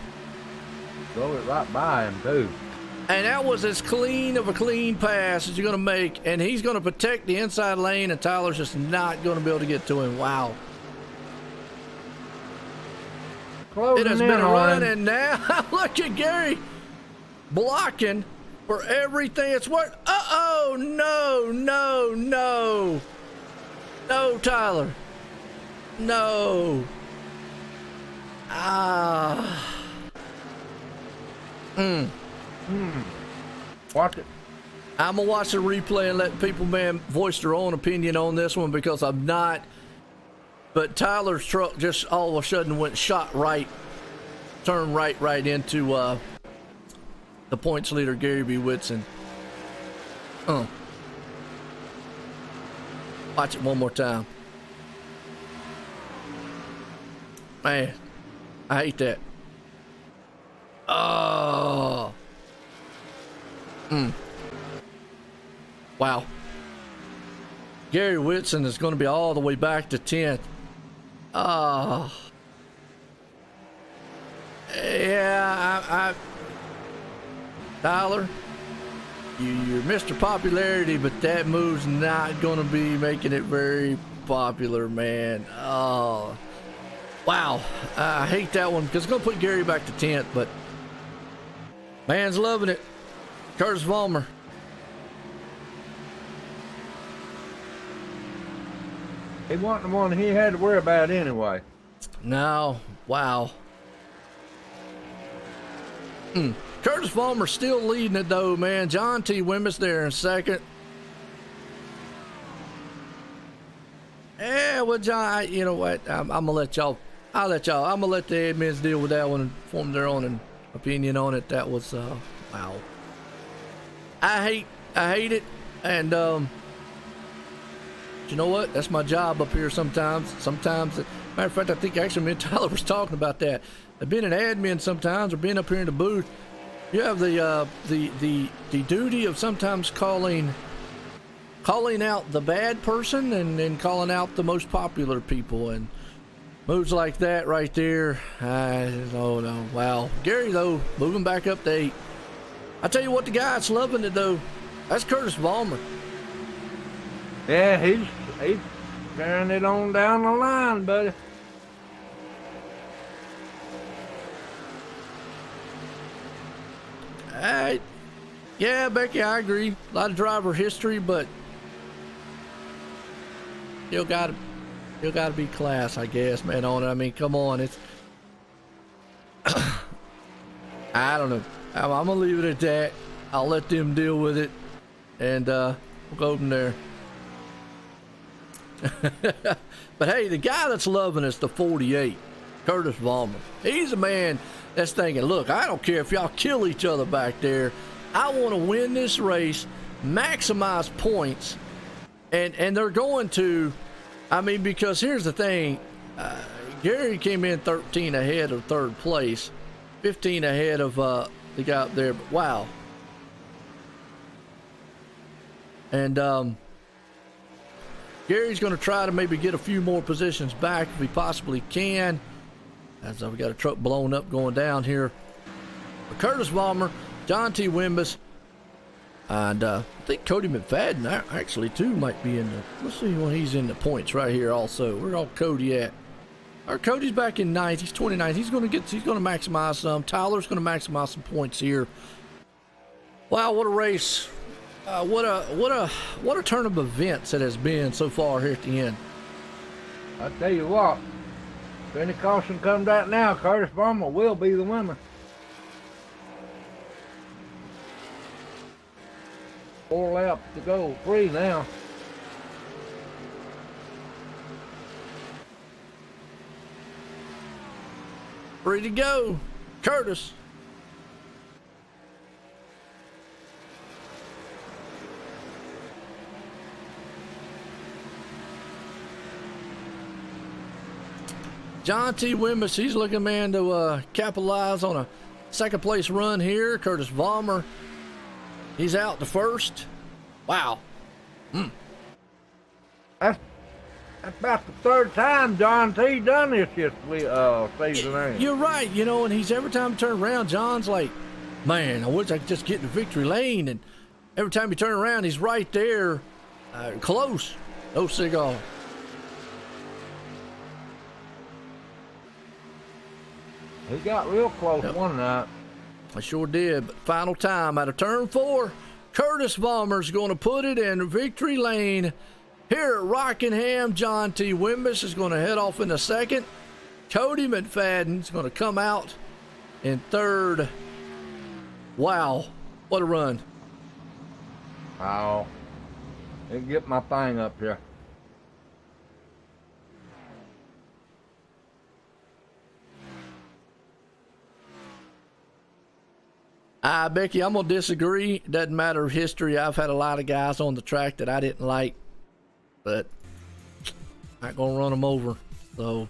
Drove it right by him, too. And that was as clean of a clean pass as you're going to make. And he's going to protect the inside lane, and Tyler's just not going to be able to get to him. Wow. Closing it has been a on run, him. and now look at Gary blocking for everything it's worth. Uh-oh, no, Tyler. No. Watch it. I'm going to watch the replay and let people, man, voice their own opinion on this one, because I'm not. But Tyler's truck just all of a sudden turned right into the points leader, Gary B. Whitson. Watch it one more time. Man, I hate that. Oh. Wow. Gary Whitson is going to be all the way back to 10th. Yeah, Tyler, you're Mr. Popularity, but that move's not going to be making it very popular, man. Oh, wow. I hate that one, because it's going to put Gary back to 10th, but man's loving it. Curtis Vollmer. He wasn't the one he had to worry about anyway. No, wow. Curtis Vollmer still leading it though, man. John T. Wemyss there in 2nd. Yeah, well, John, you know what? I'm gonna let y'all. I'm gonna let the admins deal with that one and form their own opinion on it. That was wow. I hate it, and you know what? That's my job up here sometimes. Matter of fact, I think actually me and Tyler was talking about that. Being an admin sometimes, or being up here in the booth, you have the duty of sometimes calling out the bad person and then calling out the most popular people, and moves like that right there. Oh no, wow. Gary though, moving back up to 8. I tell you what, the guy that's loving it though, that's Curtis Vollmer. Yeah, he's carrying it on down the line, buddy. Yeah, Becky, I agree. A lot of driver history, but still gotta be class, I guess, man. On it. I mean, come on, it's. I don't know. I'm gonna leave it at that. I'll let them deal with it, and we'll go from there. But hey, the guy that's loving us, the 48, Curtis Vollmer. He's a man that's thinking, look, I don't care if y'all kill each other back there. I want to win this race, maximize points, and they're going to. I mean, because here's the thing, Gary came in 13 ahead of third place, 15 ahead of the guy up there. But wow. And Gary's going to try to maybe get a few more positions back if he possibly can. As we got a truck blown up going down here. But Curtis Vollmer, John T. Wimbush, and I think Cody McFadden actually too might be in the. Let's see when he's in the points right here. Also, where's all Cody at? Our Cody's back in 9th. He's 29th. He's going to maximize some. Tyler's going to maximize some points here. Wow, what a race! What a turn of events it has been so far here at the end. I tell you what, if any caution comes out now, Curtis Vollmer will be the winner. 4 laps to go, 3 now. Free to go, Curtis. John T. Wimbush, he's looking, man, to capitalize on a second place run here. Curtis Vollmer, he's out to first. Wow. That's about the 3rd time John T. done this season. You're right, you know, and he's every time he turns around, John's like, man, I wish I could just get in the victory lane. And every time he turns around, he's right there, close. No cigar. He got real close one night. I sure did. But final time out of turn 4, Curtis Vollmer's going to put it in victory lane here at Rockingham. John T. Wimbush is going to head off in the 2nd. Cody McFadden's going to come out in 3rd. Wow, what a run. Wow. Let me get my thing up here. Becky, I'm going to disagree. It doesn't matter history. I've had a lot of guys on the track that I didn't like, but I'm not going to run them over. So,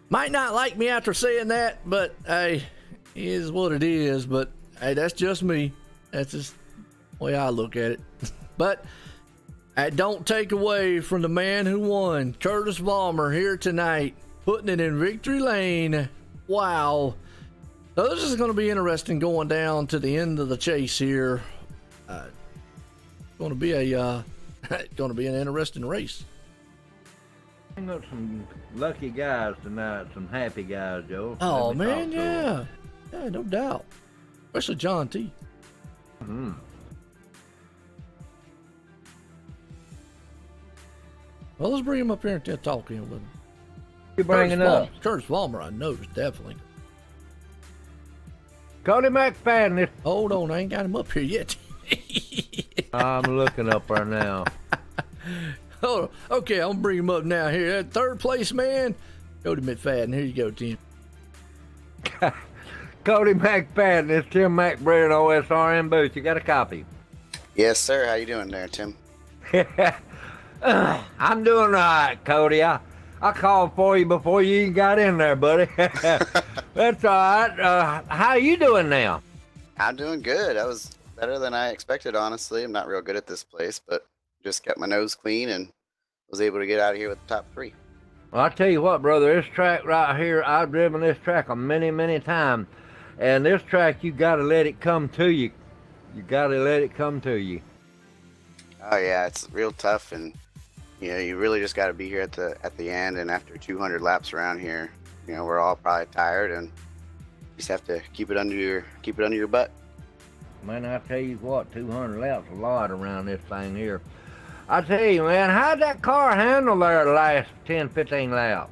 might not like me after saying that, but hey, it is what it is. But hey, that's just me. That's just the way I look at it. But I don't take away from the man who won, Curtis Vollmer, here tonight, putting it in victory lane. Wow. So this is going to be interesting going down to the end of the chase here. Going to be an interesting race. I got some lucky guys tonight, some happy guys, Joe. Oh man, yeah, no doubt. Especially John T. Mm-hmm. Well, let's bring him up here and talk to him with him. You bringing up Curtis Vollmer? I know, definitely. Cody McFadden. Hold on, I ain't got him up here yet. I'm looking up right now. Hold on. Okay, I'm gonna bring him up now. Here, that third place man, Cody McFadden. Here you go, Tim. Cody McFadden, it's Tim McBrayer, OSRN booth. You got a copy? Yes, sir. How you doing there, Tim? I'm doing all right, Cody. I called for you before you even got in there, buddy. That's all right. How you doing now? I'm doing good. That was better than I expected, honestly. I'm not real good at this place, but just kept my nose clean and was able to get out of here with the top 3. Well, I tell you what, brother, this track right here, I've driven this track a many times. And this track, you got to let it come to you. You got to let it come to you. Oh yeah, it's real tough, and you really just got to be here at the end. And after 200 laps around here, we're all probably tired, and you just have to keep it under your butt. Man, I tell you what, 200 laps a lot around this thing here. I tell you, man, how'd that car handle there the last 10, 15 laps?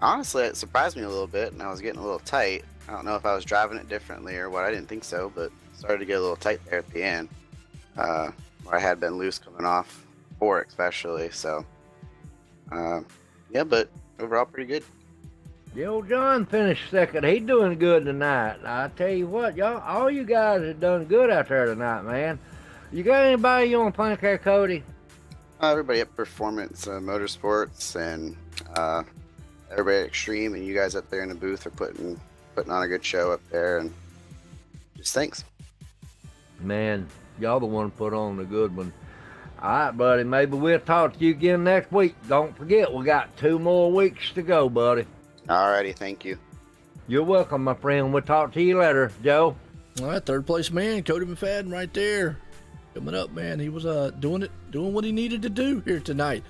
Honestly, it surprised me a little bit, and I was getting a little tight. I don't know if I was driving it differently or what. I didn't think so, but started to get a little tight there at the end, where I had been loose coming off 4 especially. So, yeah, but overall pretty good. The old John finished second. He's doing good tonight. I tell you what, y'all, all you guys have done good out there tonight, man. You got anybody you want to thank there, Cody? Everybody at Performance Motorsports and everybody at Extreme, and you guys up there in the booth are putting on a good show up there, and just thanks. Man, y'all the one put on the good one. All right, buddy, maybe we'll talk to you again next week. Don't forget, we got 2 more weeks to go, buddy. Alrighty, thank you. You're welcome, my friend. We'll talk to you later, Joe. All right, third place man, Cody McFadden right there. Coming up, man. He was doing what he needed to do here tonight.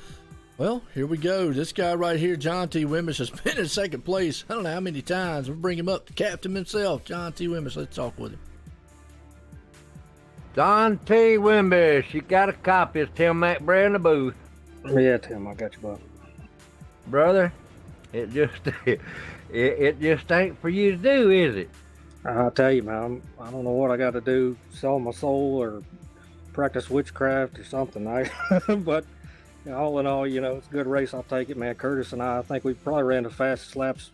Well, here we go. This guy right here, John T. Wimbish, has been in second place. I don't know how many times. We'll bring him up, the captain himself, John T. Wimbish. Let's talk with him. John T. Wimbish, you got a copy. It's Tim McBrayer in the booth. Yeah, Tim, I got you, bud. Brother, it just it just ain't for you to do, is it? I'll tell you, man, I don't know what I got to do, sell my soul or practice witchcraft or something. But all in all, it's a good race. I'll take it, man. Curtis and I think we probably ran the fastest laps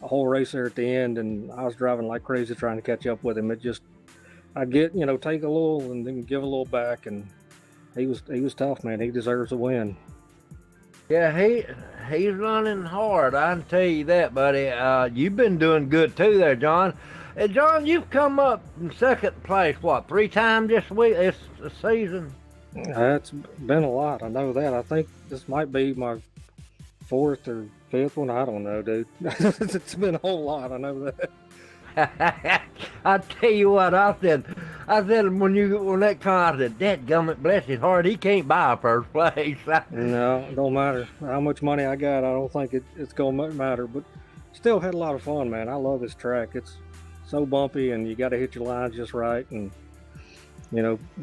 a whole race there at the end, and I was driving like crazy trying to catch up with him. It just, I get, take a little and then give a little back, and he was tough, man. He deserves a win. Yeah, he's running hard. I can tell you that, buddy. You've been doing good too there, John. And John, you've come up in second place, 3 times this week, this season? It's been a lot. I know that. I think this might be my 4th or 5th one. I don't know, dude. It's been a whole lot. I know that. I tell you what, I said when that car, I said, dadgummit, bless his heart, he can't buy a first place. No, it don't matter how much money I got. I don't think it's gonna matter. But still had a lot of fun, man. I love this track. It's so bumpy, and you got to hit your lines just right, and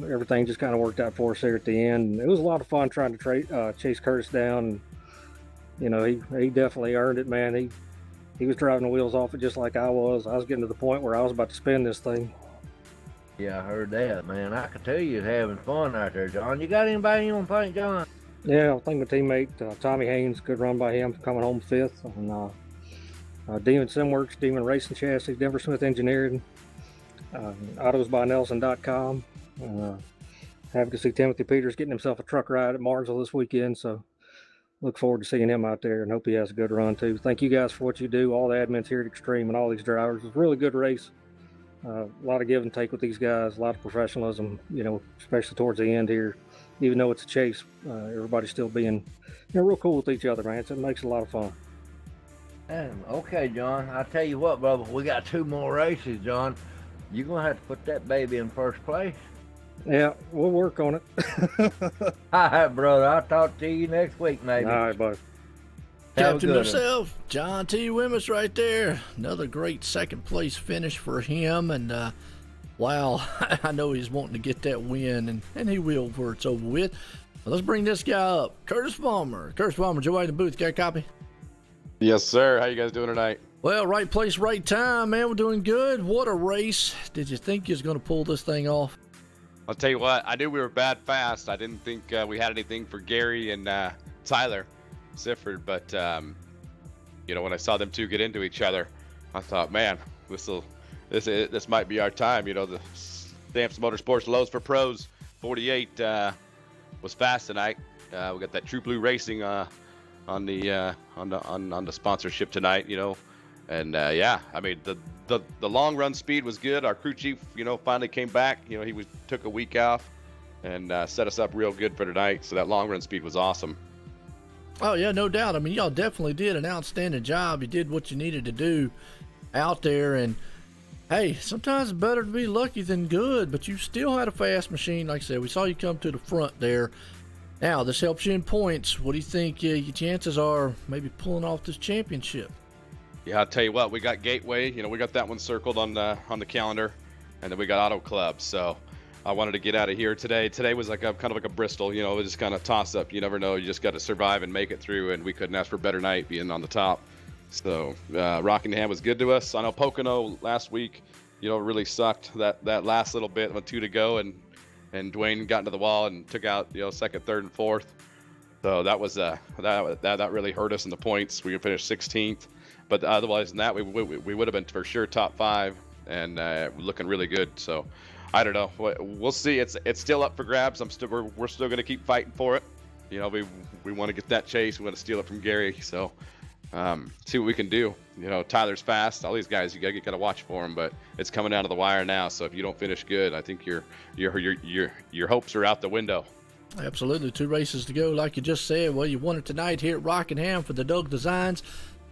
everything just kind of worked out for us there at the end. It was a lot of fun trying to chase Curtis down. And, he definitely earned it, man. He was driving the wheels off it just like I was. I was getting to the point where I was about to spin this thing. Yeah, I heard that, man. I can tell you're having fun out there, John. You got anybody you want to thank, John? Yeah, I think my teammate, Tommy Haynes, good run by him, coming home 5th. And Demon Simworks, Demon Racing Chassis, Denver Smith Engineering, autosbynelson.com. Happy to see Timothy Peters getting himself a truck ride at Martinsville this weekend, so look forward to seeing him out there and hope he has a good run too. Thank you guys for what you do, all the admins here at Extreme and all these drivers. It's a really good race. A lot of give and take with these guys, a lot of professionalism, especially towards the end here. Even though it's a chase, everybody's still being real cool with each other, man. So it makes it a lot of fun. Okay, John. I tell you what, brother, we got 2 more races, John. You're going to have to put that baby in first place. Yeah, we'll work on it. All right, brother. I'll talk to you next week, maybe. All right, buddy. Captain himself, John T. Wimbish right there. Another great second place finish for him. And wow, I know he's wanting to get that win, and he will before it's over with. Well, let's bring this guy up, Curtis Palmer. Curtis Palmer, Joe in the booth. Got a copy? Yes, sir. How you guys doing tonight? Well, right place, right time, man. We're doing good. What a race. Did you think you was going to pull this thing off? I'll tell you what, I knew we were bad fast. I didn't think we had anything for Gary and Tyler Sifford, but you know, when I saw them two get into each other, I thought, man, this might be our time. You know, the Stamps Motorsports Lows for Pros 48 was fast tonight. We got that True Blue Racing on the sponsorship tonight. You know, and yeah, I mean the long run speed was good. Our crew chief, you know, finally came back. You know, he took a week off and set us up real good for tonight. So that long run speed was awesome. Oh yeah, no doubt. I mean, y'all definitely did an outstanding job. You did what you needed to do out there, and hey, sometimes it's better to be lucky than good, but you still had a fast machine. Like I said, we saw you come to the front there. Now, this helps you in points. What do you think your chances are maybe pulling off this championship? Yeah, I'll tell you what, we got Gateway. You know, we got that one circled on the calendar, and then we got Auto Club. So I wanted to get out of here today. Today was like kind of like a Bristol, you know, it was just kind of toss up. You never know. You just got to survive and make it through, and we couldn't ask for a better night being on the top. So Rockingham was good to us. I know Pocono last week, you know, really sucked that last little bit with 2 to go, and Dwayne got into the wall and took out, you know, second, third, and fourth. So that was that really hurt us in the points. We finished 16th, but otherwise than that, we would have been for sure top 5 and looking really good. So I don't know. We'll see. It's still up for grabs. We're still going to keep fighting for it. You know, we want to get that chase. We want to steal it from Gary. So see what we can do. You know, Tyler's fast. All these guys, you got to watch for them. But it's coming down to the wire now. So if you don't finish good, I think your hopes are out the window. Absolutely. 2 races to go, like you just said. Well, you won it tonight here at Rockingham for the Doug Designs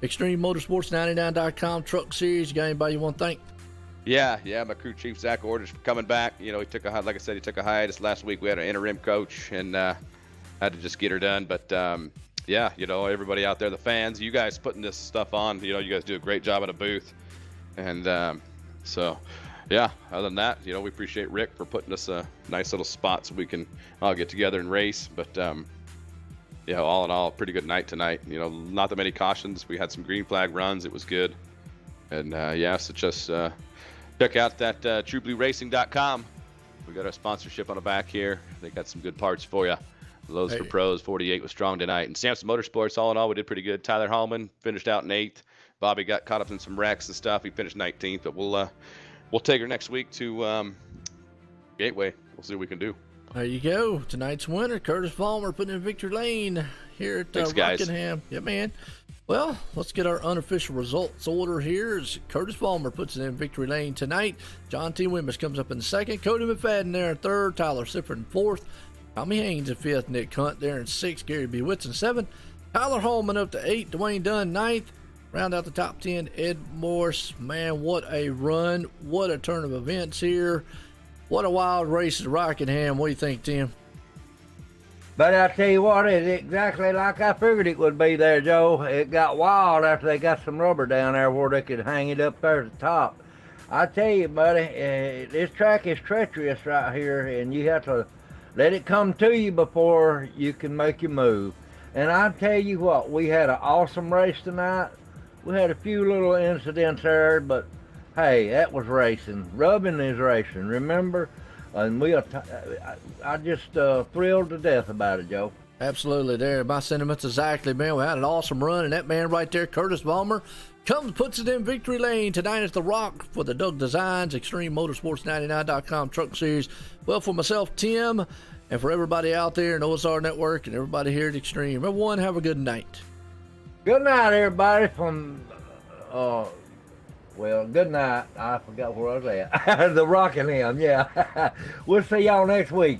Extreme Motorsports 99.com Truck Series. You got anybody you want to thank? Yeah, my crew chief Zach Orders for coming back. You know, he took like I said, he took a hiatus last week. We had an interim coach and had to just get her done. But yeah, you know, everybody out there, the fans, you guys putting this stuff on. You know, you guys do a great job at a booth, and so yeah. Other than that, you know, we appreciate Rick for putting us a nice little spot so we can all get together and race. But yeah, all in all, pretty good night tonight. You know, not that many cautions. We had some green flag runs. It was good, and yeah, so just. Check out that TrueBlueRacing.com. We got our sponsorship on the back here. They got some good parts for you. Lows for Pros 48 was strong tonight. And Samson Motorsports, all in all, we did pretty good. Tyler Hallman finished out in 8th. Bobby got caught up in some wrecks and stuff. He finished 19th, but we'll take her next week to Gateway. We'll see what we can do. There you go. Tonight's winner, Curtis Palmer, putting in victory lane here at Rockingham. Yeah, man. Well, let's get our unofficial results order here. As Curtis Palmer puts it in victory lane tonight. John T. Wimmis comes up in 2nd. Cody McFadden there in 3rd. Tyler Sifford in 4th. Tommy Haynes in 5th. Nick Hunt there in 6th. Gary B. Witts in 7th. Tyler Holman up to 8th. Dwayne Dunn 9th. Round out the top 10, Ed Morse. Man, what a run. What a turn of events here. What a wild race at Rockingham. What do you think, Tim? But I tell you what, it's exactly like I figured it would be there, Joe. It got wild after they got some rubber down there where they could hang it up there at the top. I tell you, buddy, this track is treacherous right here, and you have to let it come to you before you can make your move. And I tell you what, we had an awesome race tonight. We had a few little incidents there, but hey, that was racing. Rubbing is racing, remember? And I just thrilled to death about it, Joe. Absolutely there. My sentiments exactly, man. We had an awesome run, and that man right there, Curtis Palmer, puts it in victory lane tonight at the Rock for the Doug Designs Extreme Motorsports 99.com Truck Series. Well, for myself, Tim, and for everybody out there in OSR Network and everybody here at Extreme, everyone have a good night. Good night, everybody from... Well, good night. I forgot where I was at. The Rockingham, yeah. We'll see y'all next week.